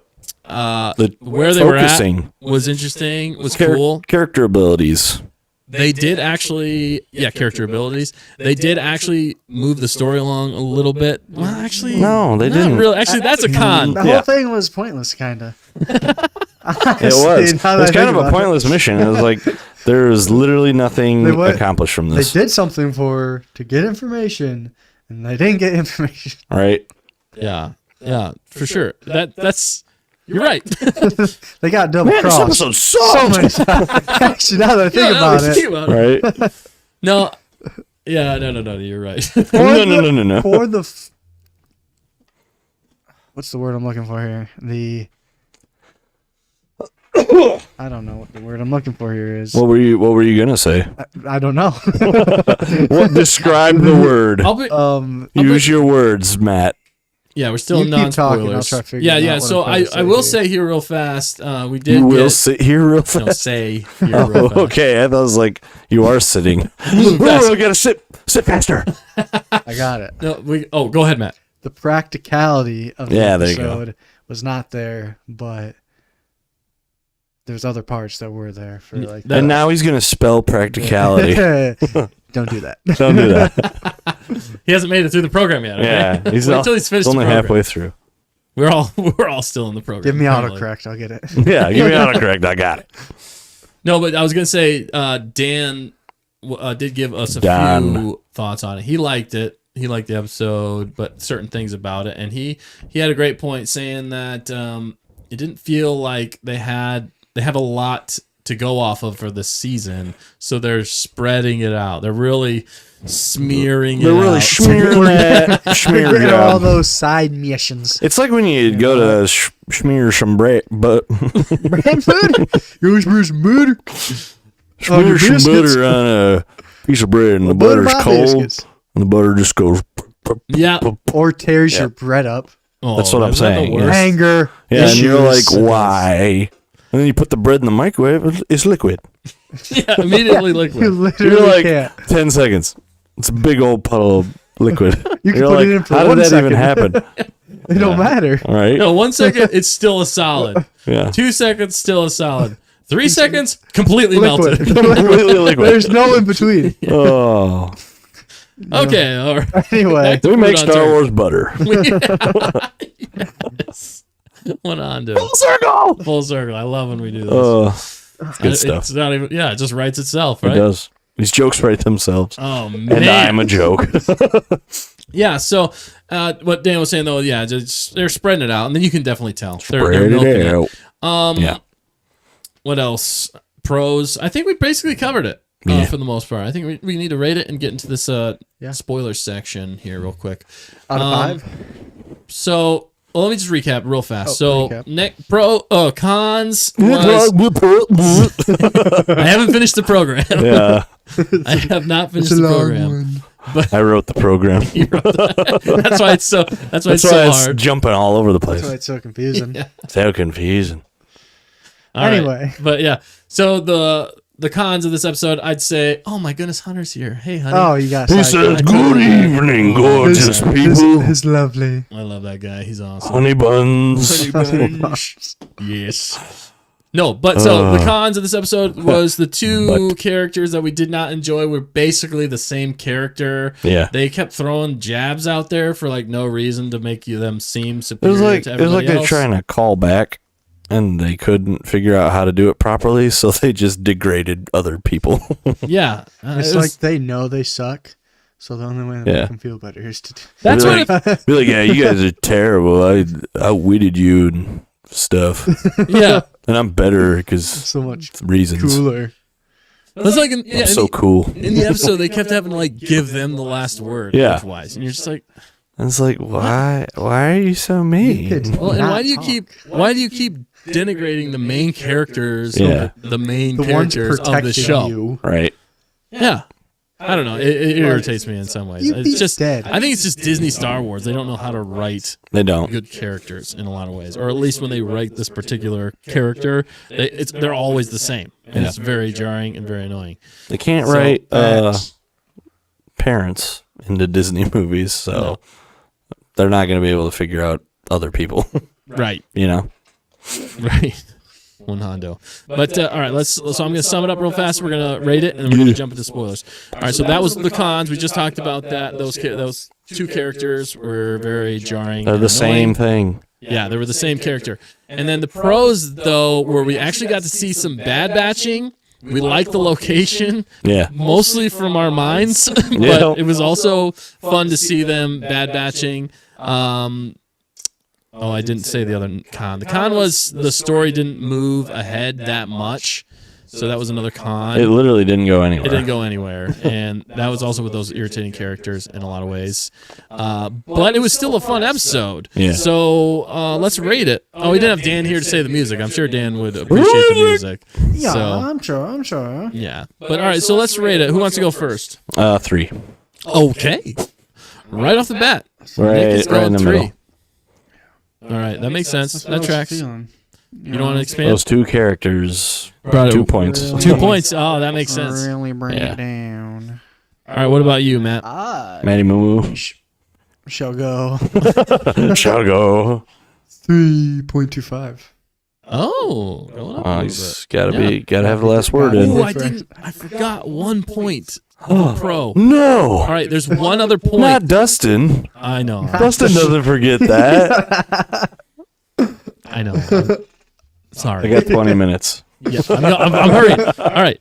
Where they were at was interesting, was cool. Character abilities. They did actually, character abilities. They did actually move the story along a little bit. Well, actually, no, they didn't. Really, actually, that's a con. The whole thing was pointless, kind of. It was. It was kind of a pointless mission. It was like there was literally nothing accomplished from this. They did something to get information, and they didn't get information. Right. Yeah, for sure. That's. You're right. They got double crossed. This episode sucked. So many times. Actually, now that I think about it. Right? No. Yeah, no, you're right. No. For what's the word I'm looking for here? I don't know what the word I'm looking for here is. What were you gonna say? I don't know. Describe the word. Use your words, Matt. Yeah, we're still non-spoilers. I'll try to figure it out. So I will say here real fast. We did. You will sit here real fast. No, say here real fast. Okay, I thought it was like you are sitting. We gotta sit faster. I got it. No, go ahead, Matt. The practicality of the episode was not there, but there's other parts that were there for like. And now he's gonna spell practicality. Don't do that. Don't do that. He hasn't made it through the program yet. Okay? Yeah, until he's finished. Only halfway through. We're all still in the program. Give me autocorrect. I'll get it. Yeah, give me autocorrect. I got it. No, but I was gonna say Dan did give us a few thoughts on it. He liked it. He liked the episode, but certain things about it, and he had a great point saying that it didn't feel like they have a lot to go off of for the season, so they're spreading it out. They're really smearing it. They're really smearing that. Smearing all those side missions. It's like when you go to smear some bread, but bread food. You smear some butter. Smear some butter on a piece of bread, and the butter's cold, and the butter just goes. Yeah, or tears your bread up. Oh, that's what I'm saying. Anger. Yeah, and you're like, why? And then you put the bread in the microwave, it's liquid. Yeah, immediately liquid. You're like, 10 seconds. It's a big old puddle of liquid. You can put it in for 1 second. How did that even happen? It don't matter. All right. No, 1 second, it's still a solid. Yeah. 2 seconds, still a solid. 3 seconds, completely melted. Completely liquid. There's no in between. Oh. Okay, all right. Anyway. We make Star Wars butter. Yes. Went on to full circle. I love when we do this. It's good stuff. It's not even. Yeah, it just writes itself, right? It does. These jokes write themselves. Oh man, and I'm a joke. Yeah. So what Dan was saying though, yeah, they're spreading it out, and then you can definitely tell they're milking it. Yeah. What else? Pros. I think we basically covered it for the most part. I think we need to rate it and get into this spoiler section here real quick. Out of 5. So. Well, let me just recap real fast. Cons was... I haven't finished the program. Yeah. I have not finished the program. But I wrote the program. That's why it's so hard. It's jumping all over the place. That's why it's so confusing. Yeah. So confusing. Anyway. Right. But yeah. So the cons of this episode, I'd say, oh my goodness, Hunter's here. Hey, honey. Oh, you got. He says, "Good evening, gorgeous people." It's lovely. I love that guy. He's awesome. Honey buns. Yes. No, but so the cons of this episode was the two characters that we did not enjoy were basically the same character. Yeah. They kept throwing jabs out there for like no reason to make them seem superior to everybody else. It was like they're trying to call back and they couldn't figure out how to do it properly, so they just degraded other people. Yeah. It's like they know they suck, so the only way to make them feel better is to do That's what be like, yeah, you guys are terrible. I outwitted you and stuff. Yeah. And I'm better because so much reasons. cooler. It's like I'm so cool. In the episode, they kept having to like give them the last word. Yeah. Wise, and you're just like, and it's like, why are you so mean? well, and why do you keep denigrating the main characters? Yeah. The main The ones characters of the protecting show. you. Right. Yeah. I don't know. It irritates me in some ways. You'd be It's just dead. I think it's just Disney Star Wars. They don't know how to write They don't. good characters in a lot of ways, or at least when they write this particular character, they're always the same, and it's very jarring and very annoying. They can't So, write parents into Disney movies, so they're not going to be able to figure out other people. Right. You know? Right. One Hondo. But all right, so I'm going to sum it up real fast. We're going to rate it, and then we're going to jump into spoilers. All right, so that was the cons. We just talked about that. Those two characters were very jarring. They're the same thing. Yeah, they were the same character. And then the pros, though, where we actually got to see some bad batching. We liked the location, mostly from our minds, but it was also fun to see them bad batching. I didn't say the other con. The con was the story didn't move ahead that much, so that was another con. It literally didn't go anywhere. It didn't go anywhere, and that was also with those irritating characters in a lot of ways. But it was still a fun episode. Yeah. So let's rate it. Oh, we didn't have Dan here to say the music. I'm sure Dan would appreciate the music. Yeah, So, I'm sure. yeah. But all right, so let's rate it. Who wants to go first? 3. Okay. Right off the bat. Right, Nick is right in going the 3. middle. All right, that makes sense. That's what That I was tracks. feeling. You don't want to expand? Those two characters, Brought it- 2 points. 2 points. Oh, that makes sense. Really bring Yeah. it down. All right, what about you, Matt? Matty Moo Shall go shall go. 3.25. Oh, going up a little He's bit. gotta have the last word Ooh, in. I forgot 1 point. Pro. No, All right, there's one other point. not Dustin. I know. Dustin doesn't forget that. I know. Sorry. I got 20 minutes. Yeah, I'm hurrying. All right.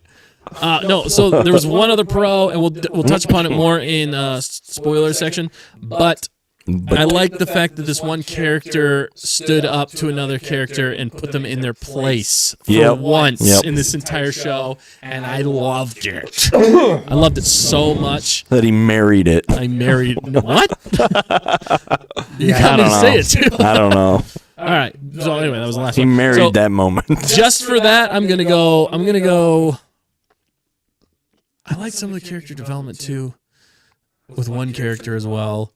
No, so there was one other pro, and we'll touch upon it more in spoiler section. But I like the fact that this one character stood up to another character and put them in their place for once in this entire show, and I loved it. I loved it so much That he married it. I married what? You I got me don't to know. say it too. I don't know. All right. So anyway, that was the last He one. married So, that moment. just for that, I'm gonna go. I like some of the character development too, with one character as well.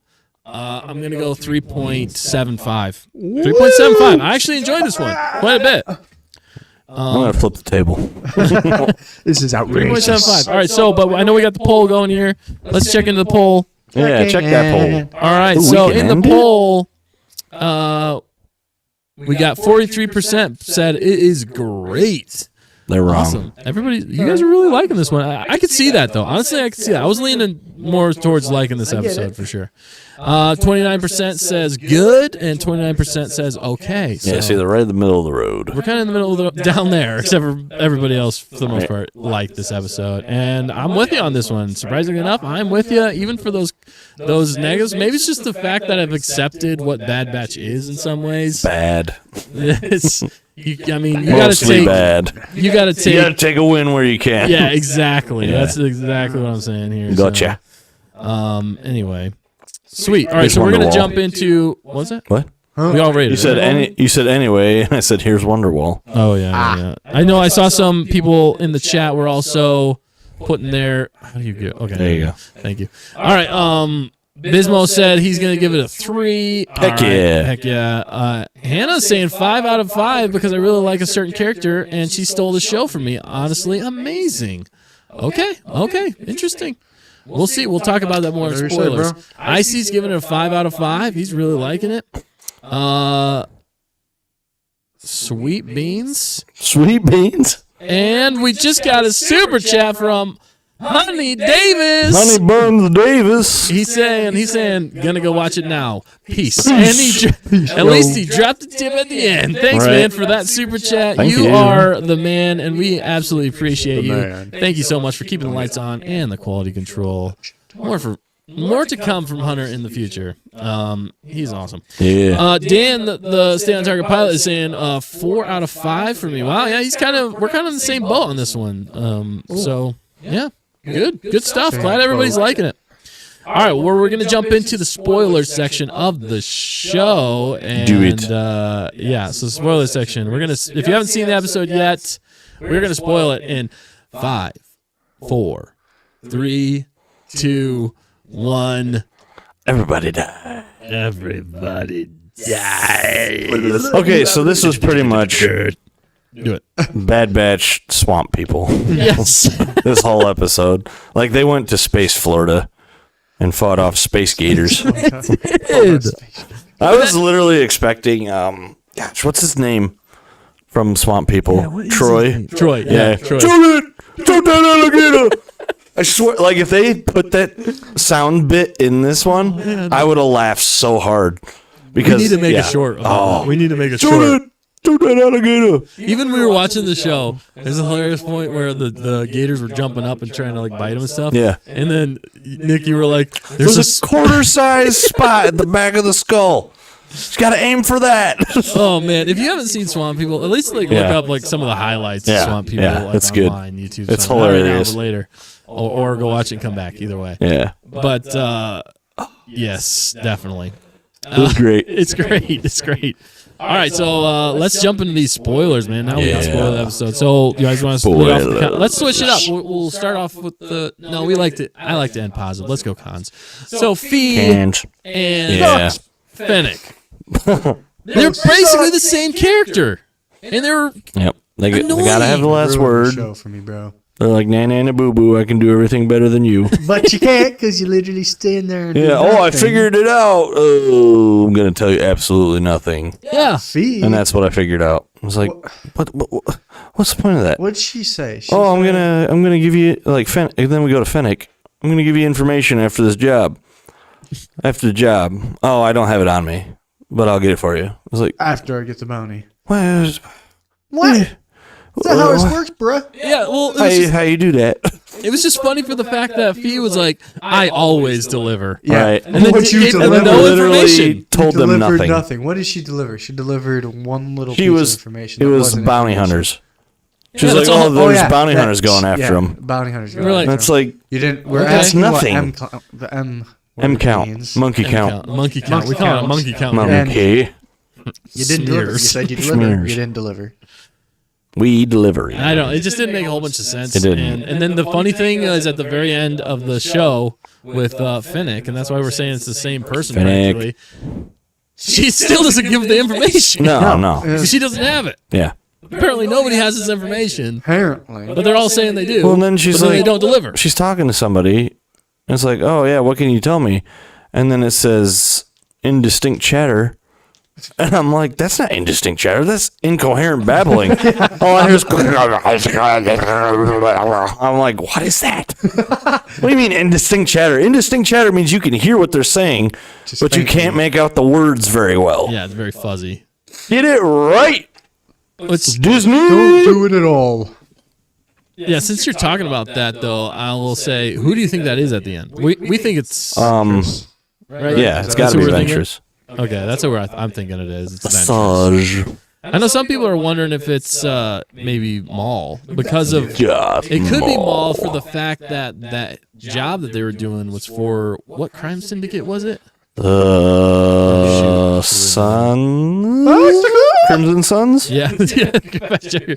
I'm gonna go 3.75. 3.75. I actually enjoyed this one quite a bit. I'm gonna flip the table. This is outrageous. 3.75. All right. So, but I know we got the poll going here. Let's check into the poll. Yeah, check that poll. All right. Ooh, So we can in the end it? poll, we got 43% said it is great. They're wrong. Awesome. Everybody, you guys are really liking this one. I could see that, though. Honestly, I could see that. I was leaning more towards liking this episode for sure. 29% says good, and 29% says okay. So Yeah, see, they're right in the middle of the road. we're kind of in the middle of down there, except for everybody else, for the most part, liked this episode. And I'm with you on this one. Surprisingly enough, I'm with you, even for those negatives. Maybe it's just the fact that I've accepted what Bad Batch is in some ways. Bad. It's, you got to Mostly take. bad. You got to You gotta take. take a win where you can. Yeah, exactly. Yeah. That's exactly what I'm saying here. Gotcha. So, anyway, sweet. All right, so we're gonna Wonderwall. jump into what was that? What? We all rated. You said it. You said anyway, and I said here's Wonderwall. Oh yeah. I know. I saw some people in the chat were also putting their. How do you get? Okay, There you go. Thank you. All right. Bismo said he's gonna give it a 3. Heck All right, yeah. Heck yeah. Hannah's saying 5 out of 5 because I really like a certain character and she stole the show from me. Honestly, amazing. Okay. Interesting. We'll see. We'll talk about that more in Whatever you say, spoilers. bro. Icy's giving it a 5 out of 5. He's really liking it. Sweet Beans. Sweet beans. And we just got a super chat from Honey Davis. Honey Buns Davis. He's saying, gonna go watch it now. Peace. And at least he dropped the tip at the end. Thanks, Right. man, for that super chat. Thank you. are the man, and we absolutely appreciate you. man. Thank you so much for keeping the lights on and the quality control. More to come from Hunter in the future. He's awesome. Yeah. Dan, the Stay on Target pilot, is saying 4 out of 5 for me. Wow, yeah, we're kind of in the same boat on this one. So yeah, good stuff. Glad everybody's liking it. All right, well, we're gonna jump into the spoilers section of the show, and Do it. So spoiler section. We're gonna, if you haven't seen the episode yet, we're gonna spoil it in 5, 4, 3, 2, 1. Everybody died. Everybody die. Okay, so this was pretty much Do it. Bad Batch swamp people. Yes. This whole episode. Like, they went to Space Florida and fought off space gators. I was literally expecting, gosh, what's his name from Swamp People? Troy. Troy. Yeah. Troy. Shoot that alligator! I swear, like, if they put that sound bit in this one, I would have laughed so hard. Because, We need to make yeah. a short. Oh. We need to make a Shoot short. it! Shoot that alligator! Even when we were watching the show, there's a hilarious point where the gators were jumping up and trying to like bite him and stuff. Yeah. And then Nick, you were like, There's "There's a quarter-sized spot at the back of the skull. Just gotta aim for that. Oh man, if you haven't seen Swamp People, at least like look Yeah. up like some of the highlights Yeah, of Swamp People. yeah, like, that's good. online, YouTube. It's something. Not right now, hilarious. but later, or go watch it and come back. Either way. Yeah, But yes, definitely. it was great. It's great. It's great. All right, so let's jump into these spoilers, man. Now we can spoil the episode. So you guys want to split off the let's switch it up. We'll start off with the no. I like to end positive. Let's go cons. So Fee And and Fennec. They're basically the same character, and they're yep, they Annoying. gotta have the last Ruined the word. show for me, bro. They're like, nah, nah, nah, boo boo. I can do everything better than you. But you can't because you literally stand there and do Yeah. Oh, I nothing. figured it out. Oh, I'm gonna tell you absolutely nothing. yeah. Fee. And that's what I figured out. I was like, what's the point of that? What'd she say? She Oh, I'm said- gonna give you like and then we go to Fennec. I'm gonna give you information after this job. After the job. Oh, I don't have it on me, but I'll get it for you. I was like, after I get the bounty. what? What? Is that how this works, bruh? Yeah, well, it was, How you do that? it was just funny for the fact that Fee was like, "I always deliver," Yeah. Right. and then What you you gave them delivered no literally information. told You them delivered nothing. What did she deliver? She delivered one little She piece was. of information. It that was wasn't bounty information. hunters. She was that's like, all- oh, there's yeah, bounty that- hunters going after yeah, him. Bounty hunters going We're like- after That's him. like You didn't. We're Okay. That's asking nothing. What the M. what M it count, means. monkey count, Monkey count. We Monkey call it a count. monkey count. monkey. You didn't deliver. You Smears. said you delivered. Smears. You didn't deliver. We deliver. I don't. It just didn't make a whole bunch of sense. It didn't. And then the funny thing is at the very end of the show with Fennec, and that's why we're saying it's the same person Fennec. practically. She still doesn't give the information. No. Because she doesn't have it. Yeah. Apparently, nobody has this information, Apparently. but they're all saying they do. Well, and then she's but then like, they don't deliver. She's talking to somebody. And it's like, oh yeah, what can you tell me? And then it says indistinct chatter. And I'm like, that's not indistinct chatter. That's incoherent babbling. All I hear is, I'm like, what is that? What do you mean indistinct chatter? Indistinct chatter means you can hear what they're saying, Just but you faintly. can't make out the words very well. Yeah, it's very fuzzy. Get it right, It's, Disney. Don't do it at all. yeah, since you're talking about that, though, I will say, who do you think that is at the end? We think it's right. Yeah, it's That's got to who be we're thinking? Ventress. Okay, that's who I'm thinking it is. It's Ventress. Massage. I know some people are wondering if it's maybe Maul because of God, it could be Maul for the fact that that job that they were doing was for what crime syndicate was it? Sun. Crimson Suns? Yeah, yeah.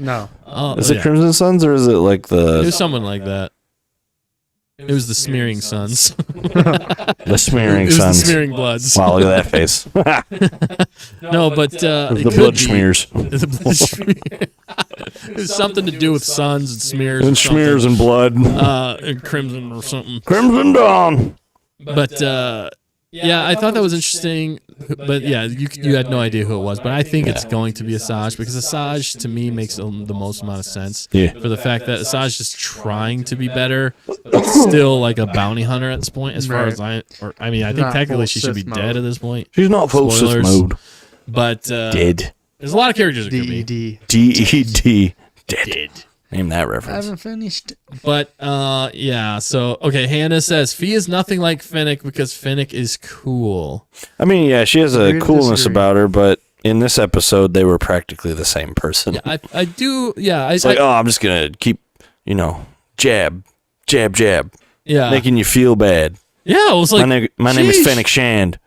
No. Oh, Is it yeah. Crimson Suns or is it like It was the someone like that. It was the Smearing Sons. Smearing It was the Suns? Smearing Bloods. Wow, look at that face. No, but it The could blood be. smears. The blood smear. It was something to do with suns and smears. And smears and blood. and crimson or something. Crimson Dawn. But yeah, I thought that was interesting. but yeah, you had no idea who it was. But I think it's going to be Asajj because Asajj to me makes the most amount of sense. Yeah. For the fact that Asajj is trying to be better, but still like a bounty hunter at this point. As far as I think Not technically full she should be Sith dead mode. at this point. She's not full Sith Spoilers. mode. But Dead. there's a lot of characters that could be. DED. DED. Dead. Dead. Name that I reference. haven't finished. But yeah, so okay, Hannah says Fee is nothing like Finnick because Finnick is cool. I mean, yeah, she has a Agree to coolness disagree. about her, but in this episode, they were practically the same person. Yeah, I do. Yeah, It's like, oh, I'm just gonna keep, jab, jab, jab, yeah, making you feel bad. yeah. It was like My name is sheesh. Fennec Shand.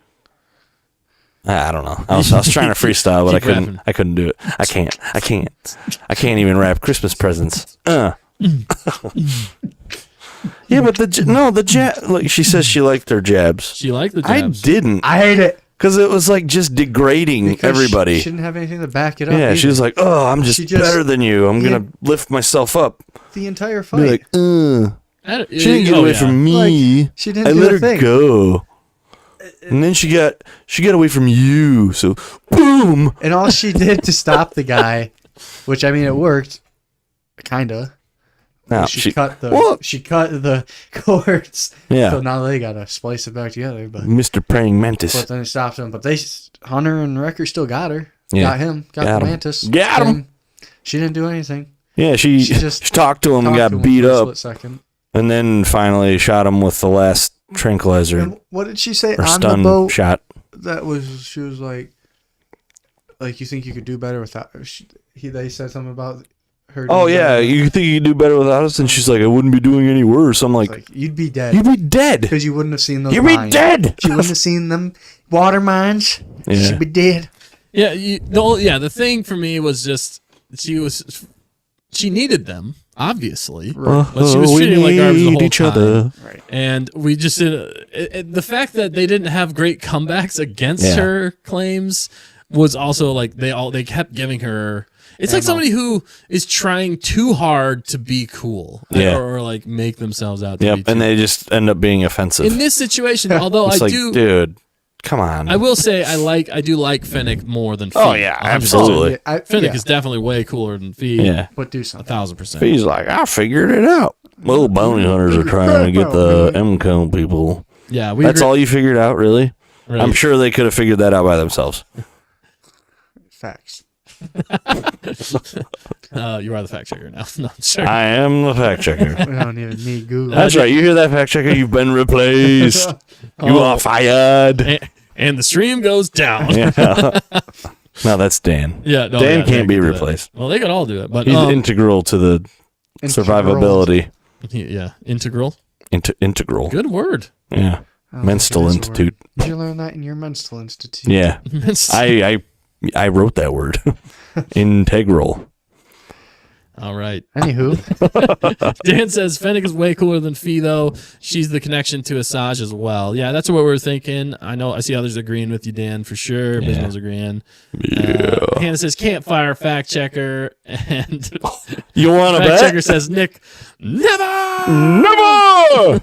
I don't know. I was trying to freestyle, but Keep I couldn't do it. I can't even wrap Christmas presents. Yeah, but the jab. Like she says, she liked their jabs. She liked the I jabs. didn't, I hate it. because it was like just degrading Because everybody. She didn't have anything to back it up. Yeah, either. she was like, "Oh, I'm just She just- better than you. I'm Yeah. gonna lift myself up." the entire Be fight. like, She She didn't get away from me. she didn't I do let a her thing. go. And then she got away from you. So boom. And all she did to stop the guy, which I mean it worked, kinda. Now She cut the cords. Yeah. So now they gotta splice it back together. But Mr. Praying Mantis. then it stops him. But Hunter and Wrecker still got her. Yeah. Got him. Got Got the him. Mantis. Got him. Same. She didn't do anything. Yeah, she She just talked to him and Talked to got him beat for a up, split second. and then finally shot him with the last tranquilizer And what did she say or on the stun boat? shot. She was like you think you could do better without her? They said something about her. Oh doing yeah, better. you think you could do better without us? And she's like, I wouldn't be doing any worse. I'm It's like, like you'd be dead you'd be dead. because you wouldn't have seen those. You'd be mines. dead. She wouldn't have seen them water mines. Yeah. She'd be dead. Yeah, the thing for me was just she needed them obviously, but she was we treating them like garbage the need whole each time. other. Right. And we just the fact that they didn't have great comebacks against Yeah. her claims was also like they kept giving her. It's like somebody who is trying too hard to be cool, Yeah. or like make themselves out to Yep, be. Too and they just end up being offensive. in this situation, although It's I like, do, dude, come on. I will say I do like Finnick more than Fee. Oh, yeah, 100%. absolutely. Finnick is definitely way cooler than Fee. yeah. But do something. 1,000%. He's like, I figured it out. Well, bounty hunters are trying to get the MCOM people. Yeah, we That's agree. all you figured out, really? Right. I'm sure they could have figured that out by themselves. Facts. You are the fact checker now. No, sure. I am the fact checker. We don't even need Google. That's right. You hear that, fact checker? You've been replaced. You Oh. are fired. and the stream goes down. Yeah. No, that's Dan. Yeah, no, Dan yeah, can't they be could do that. replaced. Well, they could all do it, but He's integral to the survivability. yeah, integral. Integral. Good word. Yeah. I don't Mental think it is a word. Institute. Did you learn that in your mental institute? Yeah. I wrote that word. Integral. All right. Anywho, Dan says Fennec is way cooler than Fee, though. She's the connection to Asajj as well. Yeah, that's what we were thinking. I see others agreeing with you, Dan, for sure. Yeah. Bismo's agreeing. Yeah. Hannah says campfire fact checker, and You want to fact bet? checker says Nick never. Never!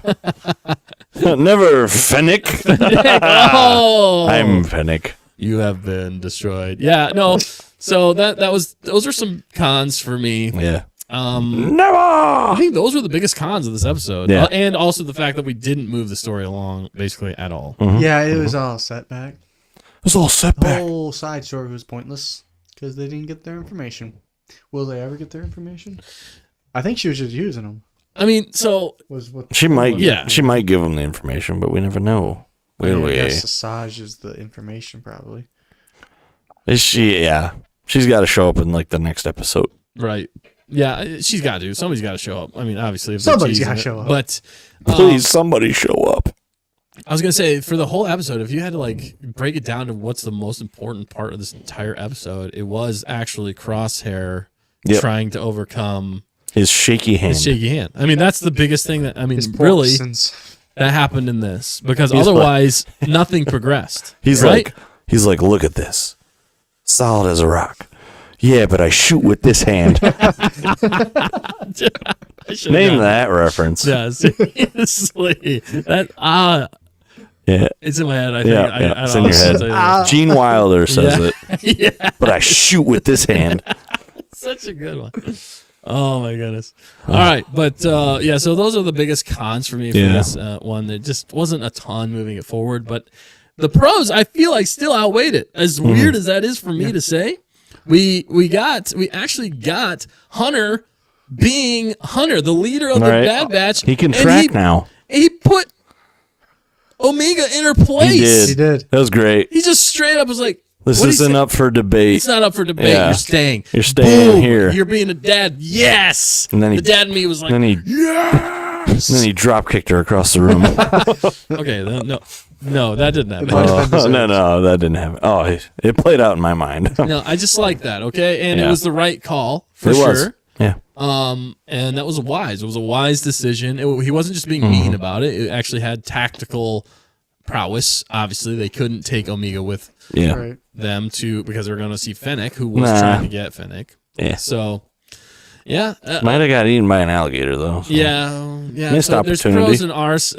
Never, Fennec. Oh, I'm Fennec. you have been destroyed. Yeah, no. So those are some cons for me. Yeah. I Never! think those were the biggest cons of this episode. Yeah. And also the fact that we didn't move the story along basically at all. yeah, it was all setback. It was all The setback. whole side story was pointless because they didn't get their information. Will they ever get their information? I think she was just using them. I mean, so Was what She might Yeah. She might give them the information, but we never know. Will I we? guess Asajj is the information probably. Is she? Yeah. She's got to show up in like the next episode. right. Yeah, she's got to. Somebody's got to show up. I mean, obviously, if Somebody's got to show up. But Please, somebody show up. I was gonna say for the whole episode, if you had to like break it down to what's the most important part of this entire episode, it was actually Crosshair Yep. trying to overcome His shaky hand. his shaky hand. I mean, that's the biggest thing that His really Parkinson's. that happened in this because He's otherwise nothing progressed. He's right? like, look at this, solid as a rock. Yeah, but I shoot with this hand. I should've Name gotten- that reference. Yeah, seriously. That Yeah. It's in my head. I think. Yeah, I it's don't in know. your Say head. that. Gene Wilder says it, Yeah, but I shoot with this hand. such a good one. Oh my goodness! All right, but yeah, so those are the biggest cons for me for Yeah. this one. There just wasn't a ton moving it forward, but the pros I feel like still outweighed it. As weird as that is for me to say, we actually got Hunter being Hunter, the leader of the Right. Bad Batch. He can and track now. He put Omega in her place. He did. He did. That was great. He just straight up was like, This what'd he isn't say? up for debate. It's not up for debate. Yeah. You're staying. You're staying Boom. here. You're being a dad. Yes. And then he- the dad in me was like, then he yes. then he drop kicked her across the room. Okay, no, that didn't happen. might have been deserved. No, that didn't happen. Oh, it played out in my mind. No, I just like that. Okay, and it Yeah. was the right call for It sure. was. Yeah. And that was wise. It was a wise decision. He wasn't just being mean about it. It actually had tactical prowess. Obviously, they couldn't take Omega with Yeah. Right. them because they were going to see Fennec, who was Nah. trying to get Fennec. Yeah. So, yeah. Might have got eaten by an alligator though. so. Yeah. Missed So there's opportunity. pros and ours,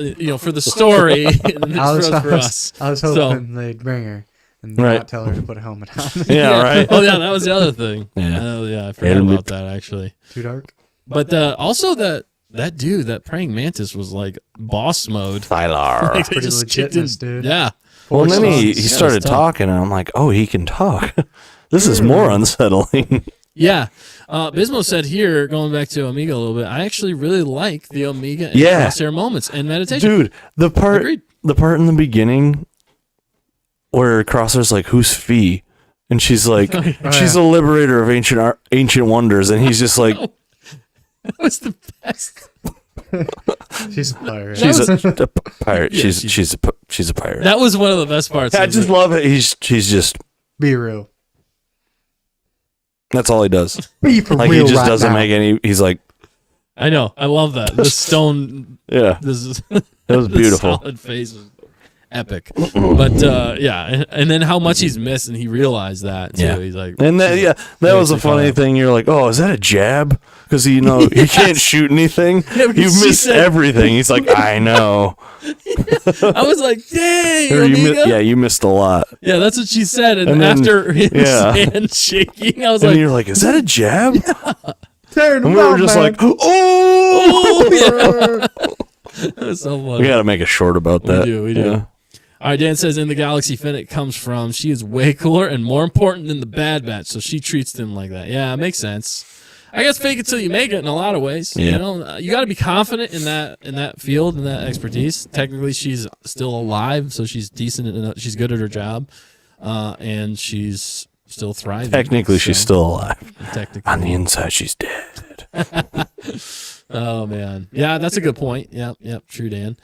for the story, and there's pros for us. I was hoping they'd bring her and Right. not tell her to put a helmet on. Yeah, right. Oh yeah, that was the other thing. Yeah. Oh yeah, I forgot Helmet. about that actually. Too dark. But also that dude, that praying mantis, was like boss mode. Thylar. Like, they Pretty just legit, kicked in. this dude. Yeah. Well, and then he Yeah, started it's tough. talking, and I'm like, oh, he can talk. This is more unsettling. Yeah. Bismo said here, going back to Omega a little bit, I actually really like the Omega and Yeah. Crosshair moments and meditation. Dude, the part Agreed. in the beginning where Crosshair's like, who's Fee? And she's like, she's a liberator of ancient wonders, and he's just like, That was the best. She's a pirate. she's a pirate. Yeah, she's a pirate. That was one of the best parts. I of just it. love it. He's just Be real. that's all he does. Be for Like real he just right doesn't now. make any. He's like, I know. I love that. The stone. yeah, This is it was the beautiful. solid face was epic. But yeah, and then how much he's missed, and he realized that too. Yeah. He's like, And that that was a actually funny caught thing. You're like, oh, is that a jab? Because he can't shoot anything. Yeah, because You've she missed said- everything. He's like, I know. I was like, dang, Or Omega. you missed a lot. Yeah, that's what she said. And, And then- after his yeah. hand shaking, I was And like, you're like, is that a jab? Turn And we were just like, oh. oh, yeah. That was so funny. We got to make a short about that. We do. Yeah. All right, Dan says in the galaxy Fennec comes from, she is way cooler and more important than the Bad Batch, so she treats them like that. Yeah, it makes sense. I guess fake it till you make it in a lot of ways. Yeah. You know, you got to be confident in that field and that expertise. Technically, she's still alive, so she's decent. She's good at her job, and she's still thriving. Technically, she's So, still alive. technically. On the inside, she's dead. Oh man, yeah, that's a good point. Yep, true, Dan.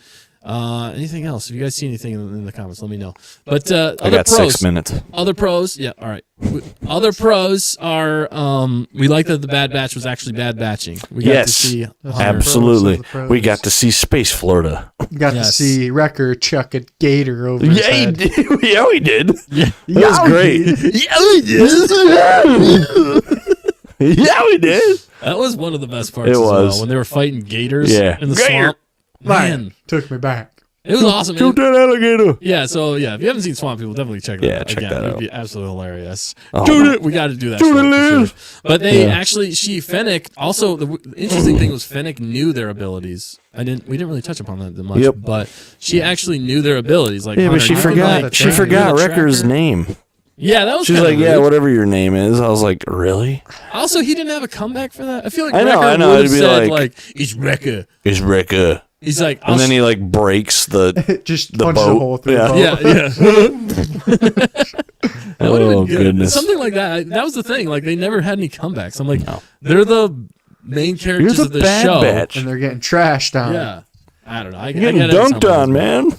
Anything else? If you guys see anything in the comments, let me know. But I other got pros, 6 minutes. other pros, yeah, all right. Other pros are we like that the Bad Batch was actually bad batching. We got to Yes. see Hunter. Absolutely. Pros of the pros. We got to see Space Florida. Got Yes. to see Wrecker chuck a gator over his Yeah, he head. did. Yeah, we did. Yeah. That was great. Yeah, we did. That was one of the best parts. It as was. well, when they were fighting gators Yeah. in the Gator. swamp. Man, Took me back. it was awesome. Shoot that alligator. Yeah, so yeah, if you haven't seen Swamp People, definitely check that Yeah, out. check Again, that it'd out. be absolutely hilarious. Oh, Dude, my- we got to do that. Dude, show it for is. sure. But they Yeah. actually, Fennec. Also, the interesting thing was Fennec knew their abilities. We didn't really touch upon that much. Yep. But she actually knew their abilities. Like, Yeah, but Hunter, she you can, forgot. like, She track forgot the Wrecker's tracker. name. Yeah, that was. She's kinda like, yeah, rude. whatever your name is. I was like, really? Also, he didn't have a comeback for that. I feel like I know, Wrecker I know, would have it'd be said like- it's Wrecker. Is Wrecker? He's like, And then he like breaks the. Just The punched a boat. hole through Yeah. the boat. yeah. That would've Oh been good. goodness! Something like that. That was the thing. Like they never had any comebacks. I'm like, No. they're the main You're characters the of the Bad show. Batch. And they're getting trashed on. Yeah. I don't know. I You're get getting it dunked sometimes. on, man.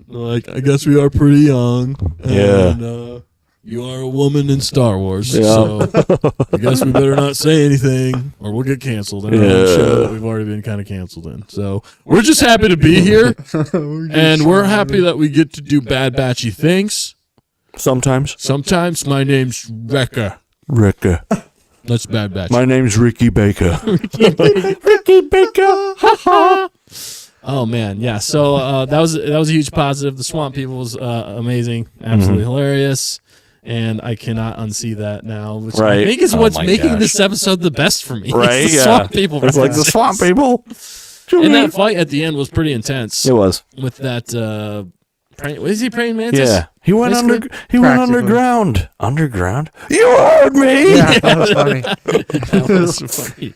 Like, I guess we are pretty young. Yeah. And, you are a woman in Star Wars, Yeah. so I guess we better not say anything, or we'll get canceled in our own Yeah. show that we've already been kind of canceled in. So we're just happy to be here, and we're happy that we get to do Bad Batchy things. Sometimes. Sometimes my name's Wrecker. Wrecker. That's Bad Batch. My name's Ricky Baker. Ricky Baker. Ha ha. Oh man, yeah. So that was a huge positive. The Swamp People was amazing, absolutely hilarious, and I cannot unsee that now. Which I think is what's making this episode the best for me. Right? It's the Swamp People. It's like the Swamp People. And that fight at the end was pretty intense. It was with that. Was he praying mantis? Yeah, he went Basically? underground. Underground. You heard me. Yeah, that was funny. That was funny.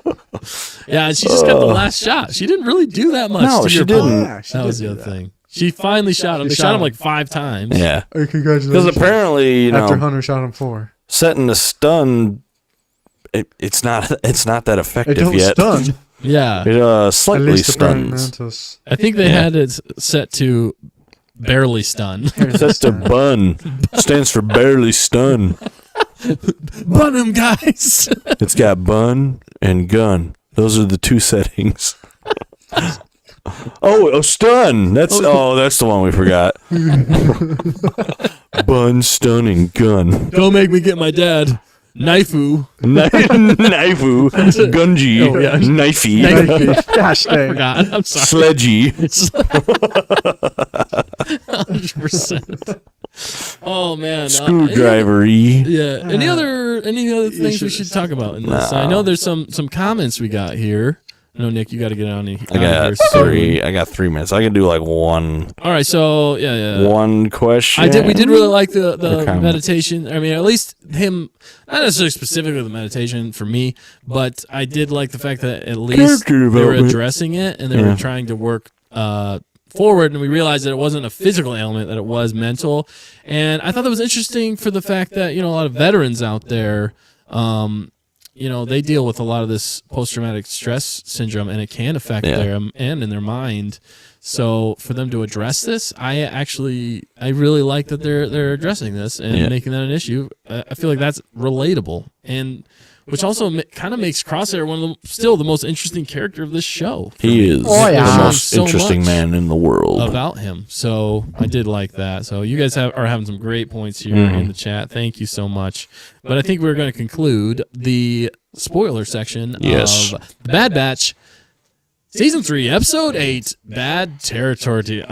Yeah, and she just got the last shot. She didn't really do that much. No, to she your didn't. point. Yeah, she That was did the do other that. thing. She finally shot him. They shot him like 5 times. Yeah, Hey, congratulations. because apparently, After Hunter shot him 4. setting a stun, it's not that effective It don't yet. stun. Yeah. It At slightly least the praying stuns. mantis. I think they had it set to barely stun. Set to bun. Stands for barely stun. Bun him, guys. It's got bun and gun. Those are the 2 settings. Oh, stun. That's the one we forgot. Bun, stun, and gun. Don't make me get my dad. Knifeu. Knifeu. Gunji. Oh, yeah. Knifey. Gosh dang. Forgot. I'm sorry. Sledgy. 100%. Oh man. Screwdrivery. Yeah. Any other things we should talk about in this? I know there's some comments we got here. I know, Nick, you got to get on here. I got 3. I got 3 minutes. I can do like one. All right, so yeah. One question. We did really like the comment. meditation. I mean, at least him, not necessarily specifically the meditation for me, but I did like the fact that at least Character they were development. addressing it and they were trying to work forward, and we realized that it wasn't a physical ailment, that it was mental. And I thought that was interesting for the fact that, a lot of veterans out there, they deal with a lot of this post-traumatic stress syndrome, and it can affect them and in their mind. So for them to address this, I really like that they're addressing this and making that an issue. I feel like that's relatable, and which also kind of makes Crosshair one of the most interesting character of this show. He is the most interesting man in the world. About him. So I did like that. So you guys are having some great points here in the chat. Thank you so much. But I think we're going to conclude the spoiler section of The Bad Batch. Season 3, Episode 8, Bad Territory. Territory.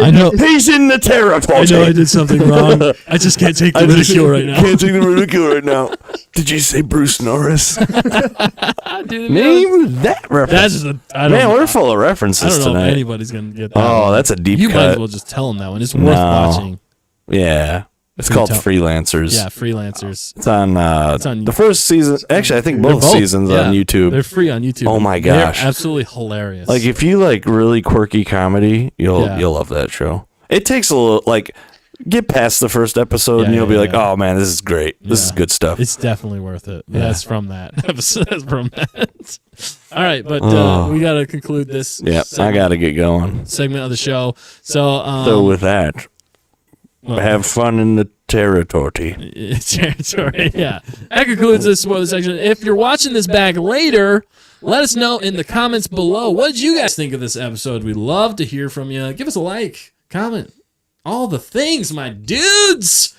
I know. He's in the territory. I know I did something wrong. I just can't take the ridicule right now. Can't take the ridicule right now. Did you say Bruce Norris? Dude, Name that reference. Man, we're full of references I don't know tonight. if anybody's going to get that. Oh, that's a deep You cut. might as well just tell them that one. It's worth watching. Yeah. It's called Freelancers. Yeah, Freelancers. It's on, on the first season. Actually, I think both seasons on YouTube. They're free on YouTube. Oh my gosh. They're absolutely hilarious. Like, if you like really quirky comedy, you'll love that show. It takes a little, get past the first episode and you'll be like, oh man, this is great. This is good stuff. It's definitely worth it. Yeah. That's from that episode. That's from that. All right, but we got to conclude this. Yeah, I got to get going. Segment of the show. So with that, have fun in the territory. Territory, yeah. That concludes this spoiler section. If you're watching this back later, let us know in the comments below. What did you guys think of this episode? We'd love to hear from you. Give us a like, comment, all the things, my dudes.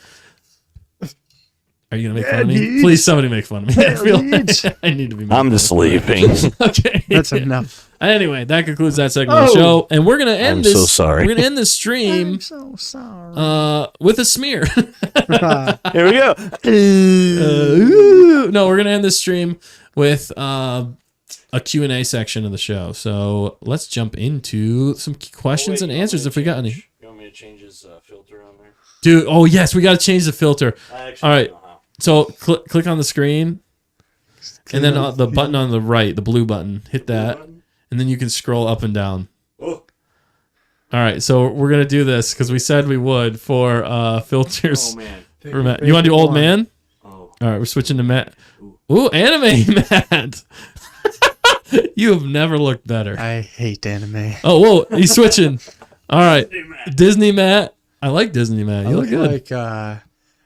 Are you going to make fun of me? Dudes. Please, somebody make fun of me. I feel like I need to be. I'm just sleeping. Okay. That's enough. Anyway, that concludes that segment of the show. And we're going to end this. so sorry. We're going to end this stream I'm so sorry. with a smear. Here we go. No, we're going to end this stream with a Q&A section of the show. So let's jump into some questions and answers if we got any. You want me to change his filter on there? Dude, oh yes, we got to change the filter. All right. So click on the screen, and then the button on the right, the blue button, hit that, and then you can scroll up and down. Oh. All right, so we're going to do this because we said we would for filters. Oh, man. For Matt. You want to do Old Man? Oh. All right, we're switching to Matt. Ooh, anime Matt. You have never looked better. I hate anime. Oh, whoa, he's switching. All right, Disney Matt. I like Disney Matt. You look good. Like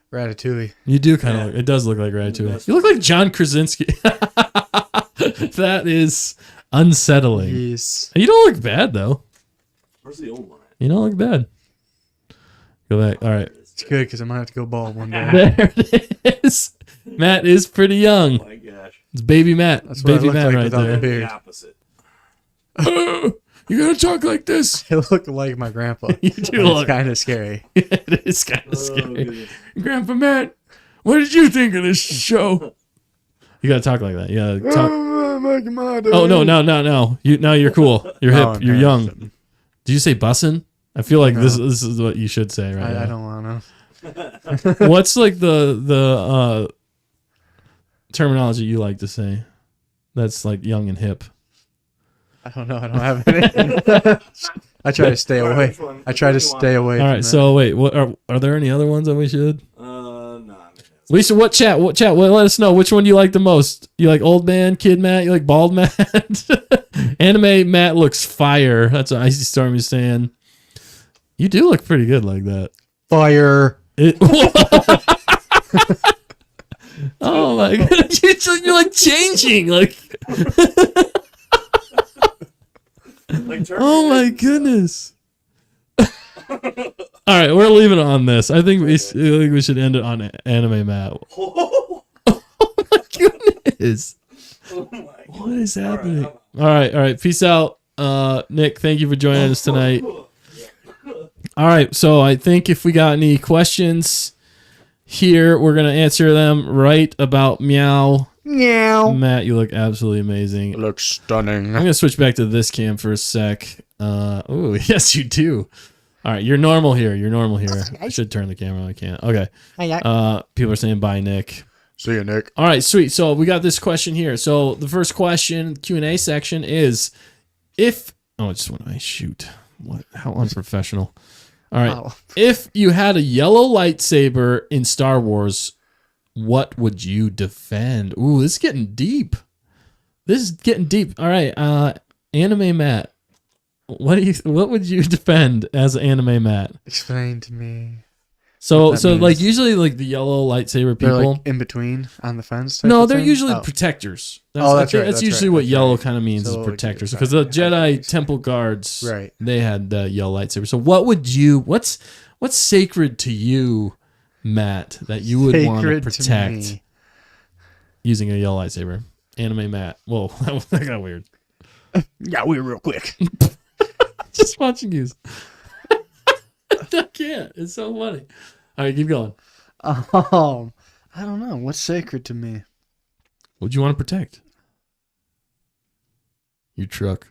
Ratatouille. You do kind of look. It does look like Ratatouille. You look like John Krasinski. That is unsettling. Yes. You don't look bad though. Where's the old one at? You don't look bad. Go back. All right. It's good because I might have to go bald one day. There it is. Matt is pretty young. Oh my gosh. It's baby Matt. That's what Baby I look Matt like right without there. the beard. opposite. You gotta talk like this. I look like my grandpa. You do And look. It's kind of scary. It is kind of scary. Grandpa Matt, what did you think of this show? You gotta talk like that. You gotta talk. Oh no, no. You're cool. You're hip. No, You're no, young. no. Did you say bussin'? I feel like No. this is what you should say right I now. don't want to. What's like the terminology you like to say? That's like young and hip. I don't know. I don't have any. I try to stay away. I try to stay away. All from right. that. So wait, what are there any other ones that we should? Nah. Lisa, what chat? What chat? Well, let us know which one you like the most. You like old man, kid Matt? You like bald Matt? Anime Matt looks fire. That's what Icy Storm is saying. You do look pretty good like that. Fire. Oh my god, you're like changing, like. Oh my goodness. All right, we're leaving it on this. I think we should end it on Anime Matt. Oh my goodness. What is happening? All right. Peace out. Nick, thank you for joining us tonight. All right, so I think if we got any questions here, we're going to answer them right about meow. Meow. Matt, you look absolutely amazing. Looks stunning. I'm gonna switch back to this cam for a sec. Oh yes, you do. All right, you're normal here. I should turn the camera on. I can't. Okay. People are saying bye, Nick. See you, Nick. All right, sweet. So we got this question here. So the first question, Q&A section is, if I just want to shoot. What? How unprofessional. All right. Wow. If you had a yellow lightsaber in Star Wars, what would you defend? Ooh, this is getting deep. All right, Anime Matt. What would you defend as Anime Matt? Explain to me. So What that like means. usually like the yellow lightsaber They're people. like in between on the fence. Type No, of they're thing? usually Oh. protectors. That's I right, think that's usually right, what that's yellow right. kind of means So is what would you protectors. defend? Because the I think Jedi makes Temple guards, Right. they had the yellow lightsaber. So what would you? What's sacred to you, Matt, that you would want to Sacred protect me. using a yellow lightsaber? Anime Matt. Whoa, that got weird. Yeah, we were real quick. Just watching you. I can't. It's so funny. All right, keep going. I don't know. What's sacred to me? What do you want to protect? Your truck.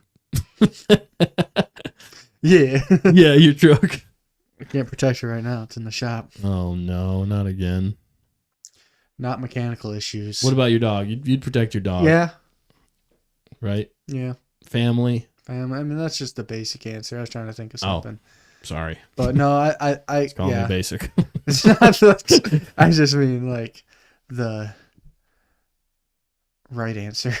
Yeah. Yeah, your truck. I can't protect it right now. It's in the shop. Oh no, not again. Not mechanical issues. What about your dog? You'd protect your dog, Yeah. right? Yeah. Family. I mean, that's just the basic answer. I was trying to think of something. Sorry, But no, I call me yeah. basic. It's not that, I just mean like the right answer.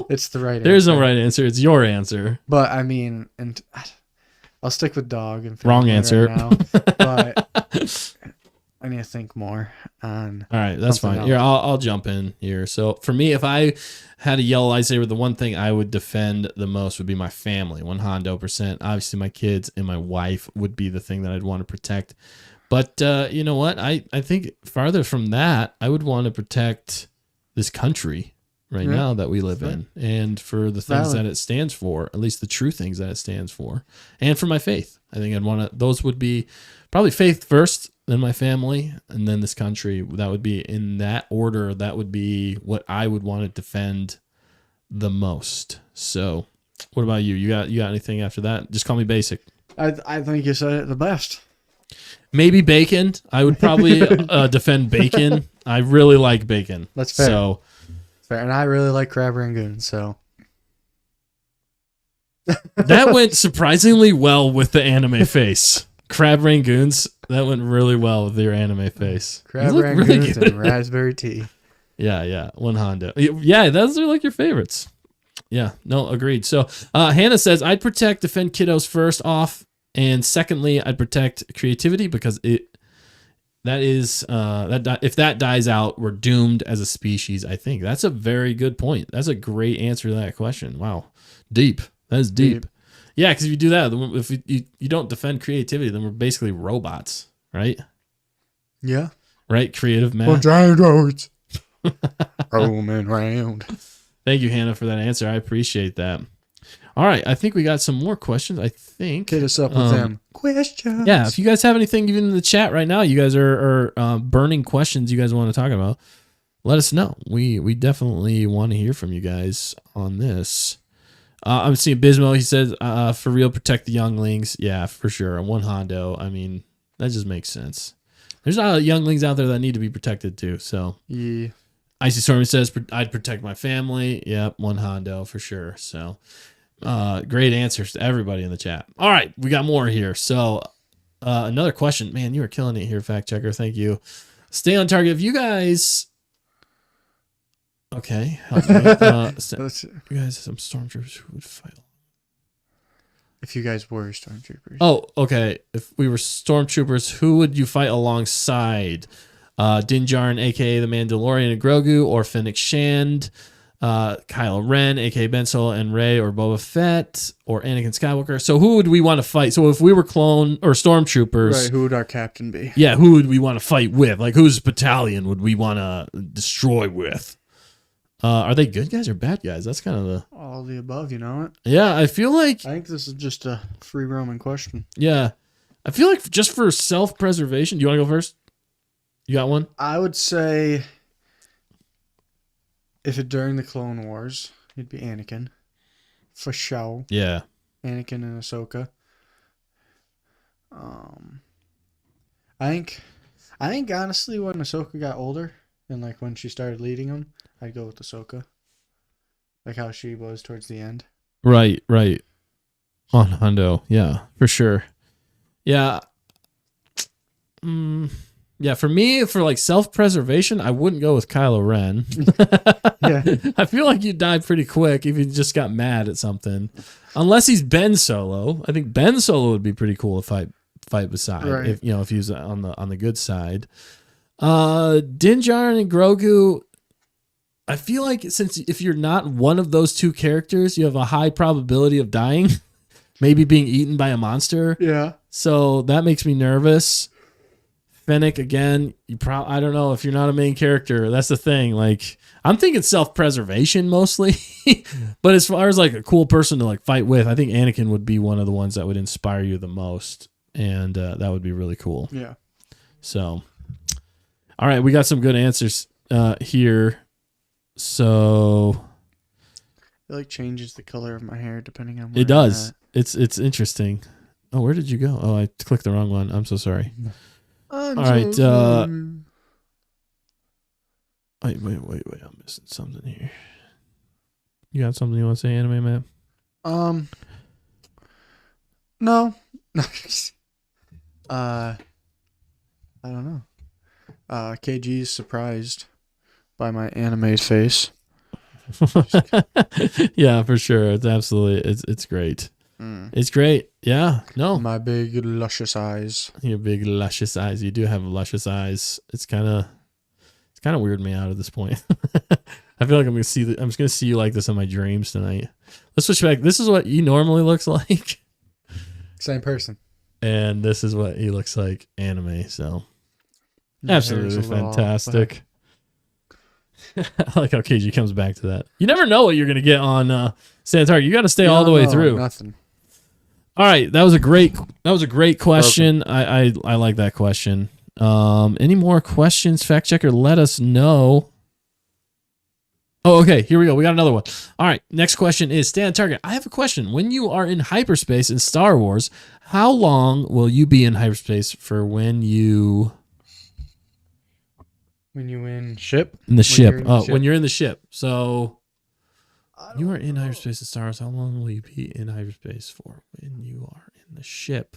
It's the right There's answer. no right answer. It's your answer. But I mean, and I'll stick with dog and Wrong family answer. right now, but I need to think more on. All right, that's Something fine. Here, else. I'll jump in here. So for me, if I had a yellow lightsaber, the one thing I would defend the most would be my family, 100%. Obviously, my kids and my wife would be the thing that I'd want to protect. But you know what? I think farther from that, I would want to protect this country right Yeah, now that we live in, and for the things Valid. that it stands for, at least the true things that it stands for, and for my faith. I think I'd want to. Those would be probably faith first, then my family, and then this country. That would be in that order. That would be what I would want to defend the most. So, what about you? You got anything after that? Just call me basic. I think you said it the best. Maybe bacon. I would probably defend bacon. I really like bacon. That's fair. So Fair. And I really like crab rangoon, so that went surprisingly well with the anime face. Crab rangoons. That went really well with your anime face. crab You look really rangoons good. and raspberry tea. Yeah, one Honda. Yeah, those are like your favorites. Yeah, no, agreed. So Hannah says, I'd defend kiddos first off, and secondly, I'd protect creativity because if that dies out, we're doomed as a species. I think that's a very good point. That's a great answer to that question. Wow, deep. That is deep. Yeah, because if you do that, if you don't defend creativity, then we're basically robots, right? Yeah. Right, creative man. Well, giant roads. Roaming round. Thank you, Hannah, for that answer. I appreciate that. All right, I think we got some more questions. I think. Hit us up with them questions. Yeah, if you guys have anything even in the chat right now, you guys are burning questions you guys want to talk about, let us know. We definitely want to hear from you guys on this. I'm seeing Bismo. He says, for real, protect the younglings. Yeah, for sure. One Hondo. I mean, that just makes sense. There's a lot of younglings out there that need to be protected too. So, Yeah. Icy Stormy says, I'd protect my family. Yep, one Hondo for sure. So, great answers to everybody in the chat. All right, we got more here. So, another question. Man, you are killing it here, fact checker. Thank you. Stay on target. If you guys, okay, help me. You guys, some stormtroopers who would fight. If you guys were stormtroopers. Oh, okay. If we were stormtroopers, who would you fight alongside? Din Djarin, aka the Mandalorian and Grogu, or Fennec Shand, Kylo Ren, aka Ben Solo and Rey, or Boba Fett, or Anakin Skywalker. So who would we want to fight? So if we were clone or stormtroopers, Right, who would our captain be? yeah, who would we want to fight with? Like whose battalion would we want to destroy with? Are they good guys or bad guys? That's kind of the All of the above, you know it. yeah. I feel like I think this is just a free roaming question. yeah. I feel like just for self-preservation. Do you want to go first? You got one? I would say if it during the Clone Wars, it'd be Anakin. For sure. Yeah. Anakin and Ahsoka. I think honestly when Ahsoka got older and like when she started leading them, I'd go with Ahsoka. Like how she was towards the end. Right. On Hondo. Yeah, for sure. Yeah. Yeah, for me, for like self-preservation, I wouldn't go with Kylo Ren. Yeah. I feel like you'd die pretty quick if you just got mad at something. Unless he's Ben Solo. I think Ben Solo would be pretty cool to fight beside. Right. If he's on the good side. Din Djarin and Grogu, I feel like since if you're not one of those two characters, you have a high probability of dying. Maybe being eaten by a monster. Yeah. So that makes me nervous. Fennec, again, I don't know if you're not a main character. That's the thing. Like, I'm thinking self-preservation mostly. But as far as like a cool person to like fight with, I think Anakin would be one of the ones that would inspire you the most. And that would be really cool. Yeah. So, all right, we got some good answers here. So It like changes the color of my hair depending on where it does. It's interesting. Oh, where did you go? Oh, I clicked the wrong one. I'm so sorry. All right. Wait. I'm missing something here. You got something you want to say, Anime Man? No. I don't know. KG's surprised by my anime face. Yeah, for sure. It's absolutely it's great. It's great. Yeah. No. My big luscious eyes. Your big luscious eyes. You do have luscious eyes. It's kind of weirding me out at this point. I feel like I'm just gonna see you like this in my dreams tonight. Let's switch back. This is what he normally looks like. Same person. And this is what he looks like anime. So Your absolutely hair's a little fantastic. I like how KG comes back to that. You never know what you're gonna get on Stand Target. You got to stay all the way through. Nothing. All right, that was a great question. I like that question. Any more questions? Fact checker, let us know. Oh, okay. Here we go. We got another one. All right. Next question is Stand Target. I have a question. When you are in hyperspace in Star Wars, how long will you be in hyperspace for when you in ship? in the ship? you're in the Oh, ship. when you're in the ship. So you are in hyperspace in Star Wars. How long will you be in hyperspace for when you are in the ship?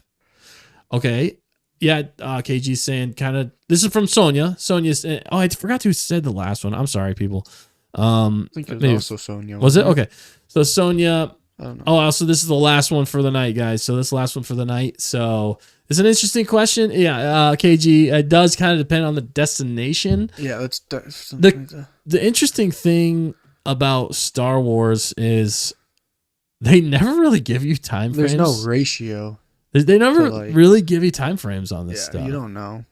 Okay. Yeah, KG's saying kind of. This is from Sonia. Sonia's. Oh, I forgot who said the last one. I'm sorry, people. I think it was maybe- also Sonia. Was it? wasn't Okay. So Sonia. I don't know. Oh, also this is the last one for the night, guys. So this is the last one for the night. So it's an interesting question. Yeah, KG. It does kind of depend on the destination. Yeah, that's The interesting thing about Star Wars is they never really give you time frames. There's no ratio. They never to, like- really give you time frames on this Yeah, stuff. you don't know.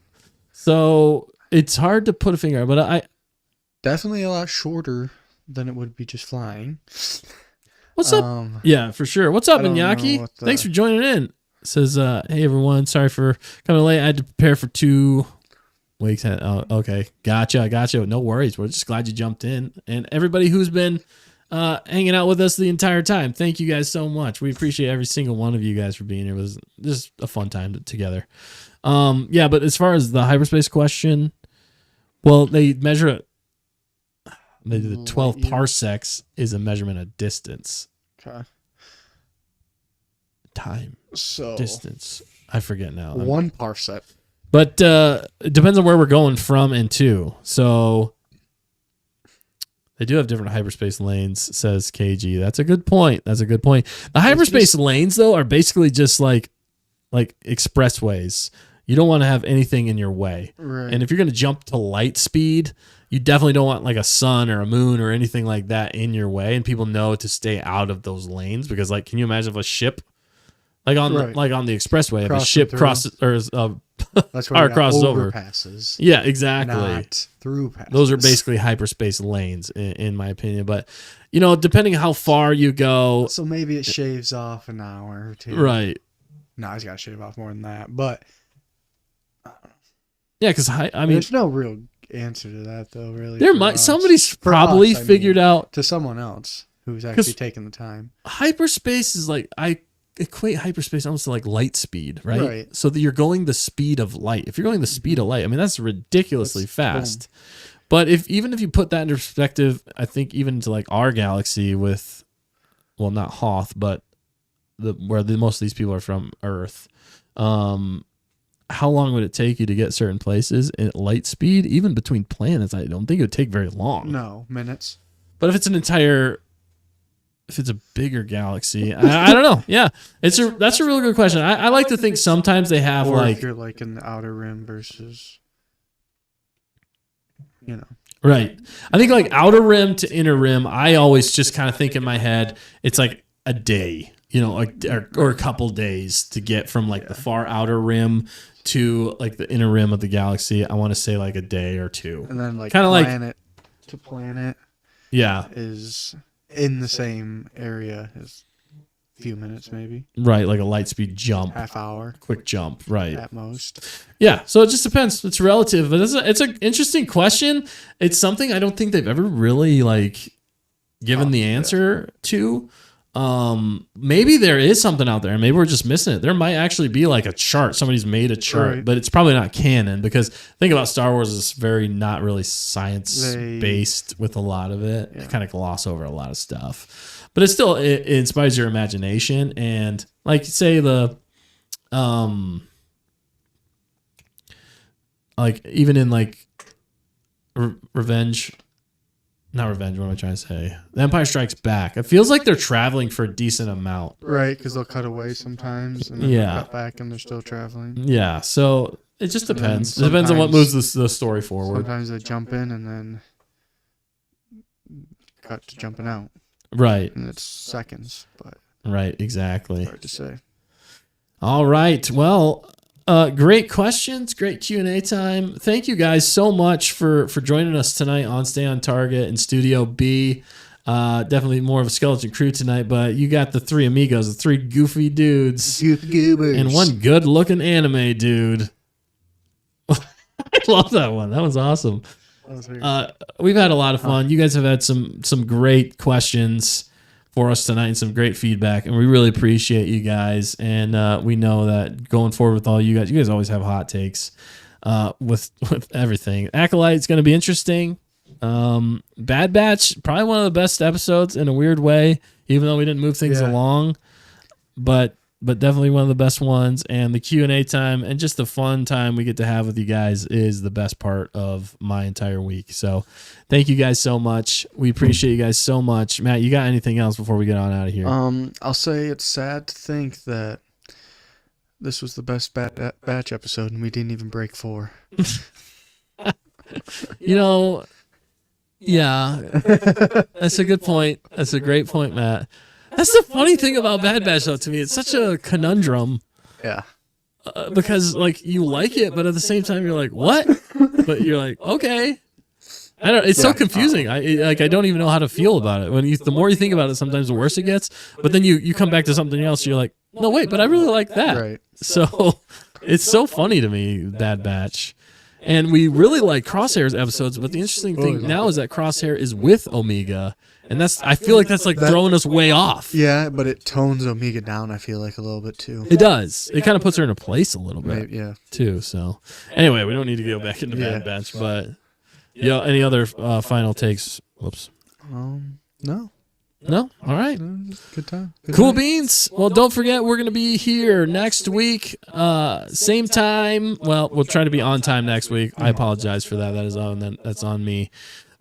So it's hard to put a finger on, but definitely a lot shorter than it would be just flying. What's up? Yeah, for sure. What's up, I don't know Iñaki? what the- Thanks for joining in. It says, hey, everyone. Sorry for coming late. I had to prepare for 2 weeks. Oh, okay. Gotcha. No worries. We're just glad you jumped in. And everybody who's been hanging out with us the entire time, thank you guys so much. We appreciate every single one of you guys for being here. It was just a fun time together. Yeah, but as far as the hyperspace question, well, they measure it. They do the 12 parsecs is a measurement of distance. Okay. Time. So Distance. I forget now. 1 parsec. But it depends on where we're going from and to. So they do have different hyperspace lanes, says KG. That's a good point. The hyperspace lanes, though, are basically just like expressways. You don't want to have anything in your way. Right. And if you're going to jump to light speed, you definitely don't want like a sun or a moon or anything like that in your way. And people know to stay out of those lanes because, like, can you imagine if a ship, like on the expressway, if a ship crosses or that's where crosses over, overpasses. Yeah, exactly. Not through passes. Those are basically hyperspace lanes, in my opinion. But you know, depending how far you go, So maybe it shaves off an hour or 2. right? No, he's got to shave off more than that. But Yeah, because I mean, there's no real answer to that, though. Really, there for might us. somebody's For probably us, I figured mean, out to someone else who's actually taking the time. hyperspace is like I equate hyperspace almost to like light speed, right? Right. So that you're going the speed of light. If you're going the speed of light, I mean that's ridiculously fast. But even if you put that into perspective, I think even into like our galaxy with, well, not Hoth, but where most of these people are from Earth. How long would it take you to get certain places at light speed? Even between planets, I don't think it would take very long. No, minutes. But if it's a bigger galaxy, I don't know. Yeah, that's a really good question. I like to think sometimes they have Or like if you're like in the outer rim versus, right. I think like outer rim to inner rim. I always just kind of think in my head it's like a day, or a couple days to get from like the far outer rim to like the inner rim of the galaxy. I want to say like a day or 2. And then like kind of like planet to planet yeah, is in the same area as a few minutes, maybe right, like a light speed jump, half hour quick jump, right? at most. Yeah, so it just depends. It's relative, but it's an interesting question. It's something I don't think they've ever really like given the answer to. Maybe there is something out there, and maybe we're just missing it. There might actually be like a chart. Somebody's made a chart, Right. but it's probably not canon because think about Star Wars is very not really science based with a lot of it. Yeah. They kind of gloss over a lot of stuff, but it inspires your imagination. And like say like even in like Revenge. Not Revenge, what am I trying to say? The Empire Strikes Back. It feels like they're traveling for a decent amount. Right, because they'll cut away sometimes and then Yeah. they'll cut back and they're still traveling. Yeah, so it just And then depends. It depends on what sometimes- moves the story forward. Sometimes they jump in and then cut to jumping out. Right, And it's seconds, but right, exactly. hard to say. All right, well, great questions, great Q&A time. Thank you guys so much for joining us tonight on Stay on Target in Studio B. Definitely more of a skeleton crew tonight, but you got the 3 amigos, the 3 goofy dudes, and one good-looking anime dude. I love that one. That one's awesome. We've had a lot of fun. You guys have had some great questions for us tonight and some great feedback, and we really appreciate you guys. And we know that going forward with all you guys always have hot takes with everything. Acolyte's going to be interesting. Bad Batch, probably one of the best episodes in a weird way, even though we didn't move things along, but definitely one of the best ones. And the Q&A time and just the fun time we get to have with you guys is the best part of my entire week. So thank you guys so much. We appreciate you guys so much. Matt, you got anything else before we get on out of here? I'll say it's sad to think that this was the best batch episode and we didn't even break 4. Yeah, that's a good point. That's a great point, Matt. That's the funny thing about Bad Batch, though, to me. It's such a conundrum. Yeah. Because, like, you like it, but at the same time, you're like, what? But you're like, okay. I don't. It's so confusing. I don't even know how to feel about it. The more you think about it, sometimes the worse it gets. But then you come back to something else. You're like, no, wait, but I really like that. Right. So it's so funny to me, Bad Batch. And we really like Crosshair's episodes, but the interesting thing now is that Crosshair is with Omega, and I feel like that's throwing us way off. Yeah, but it tones Omega down, I feel like, a little bit too. It does. It kind of puts her in a place a little bit. Maybe, yeah. Too. So anyway, we don't need to go back into Bad Batch, but any other final takes? Whoops. No. No? All right. Good time. Cool beans. Well, don't forget, we're going to be here next week. Same time. Well, we'll try to be on time next week. I apologize for that. That's on me.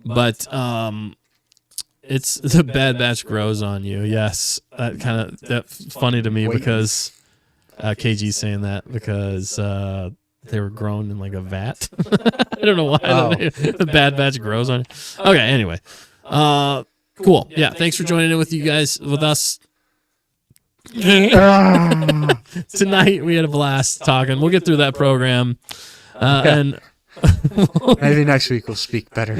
But it's the Bad Batch grows on you. Yes. That's funny to me because KG's saying that because they were grown in a vat. I don't know why the Bad Batch grows on you. Okay, anyway. Cool. Yeah, thanks for joining in with us. Tonight we had a blast talking. We'll get through that program. And maybe next week we'll speak better.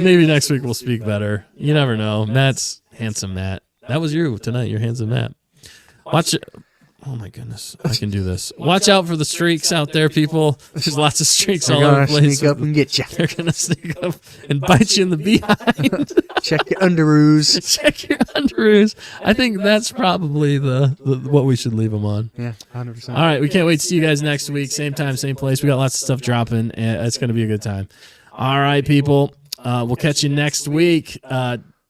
You never know. Matt's handsome Matt. That was you tonight. You're handsome Matt. Watch it. Oh my goodness, I can do this. Watch out for the streaks out there, people. There's lots of streaks all over the place. They're gonna sneak up and get you. They're gonna sneak up and bite you in the behind. Check your underoos. Check your underoos. I think that's probably the what we should leave them on. Yeah, 100%. All right, we can't wait to see you guys next week. Same time, same place. We got lots of stuff dropping, and it's gonna be a good time. All right, people. We'll catch you next week.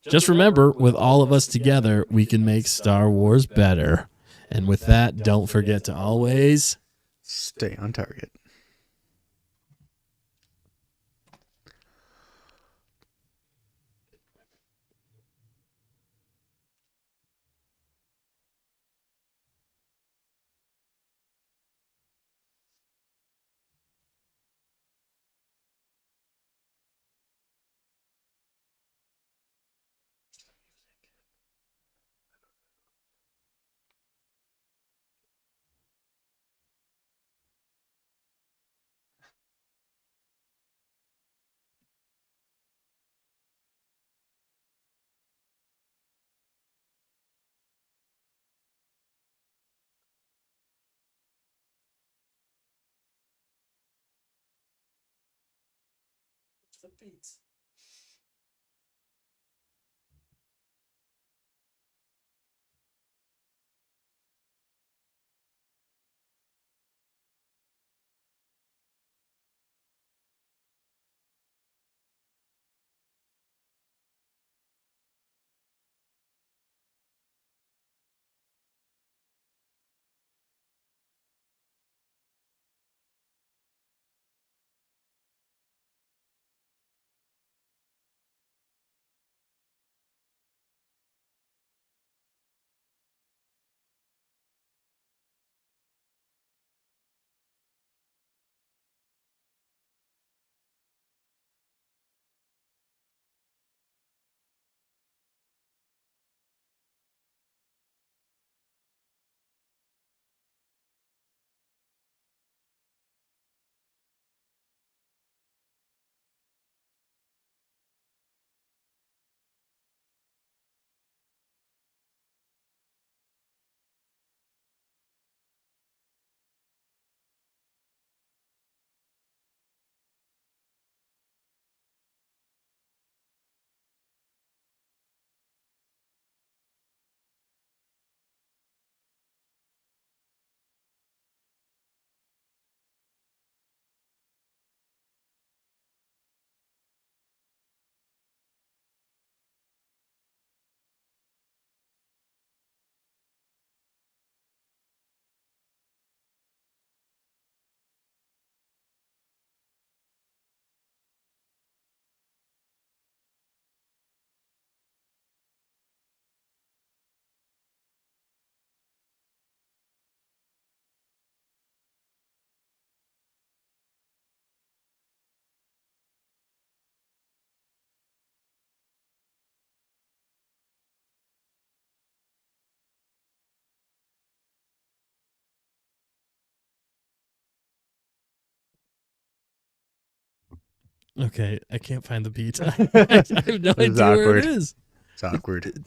Just remember, with all of us together, we can make Star Wars better. And with that, don't forget to always stay on target. the beats. Okay, I can't find the beat. I have no idea where awkward. it is. It's awkward.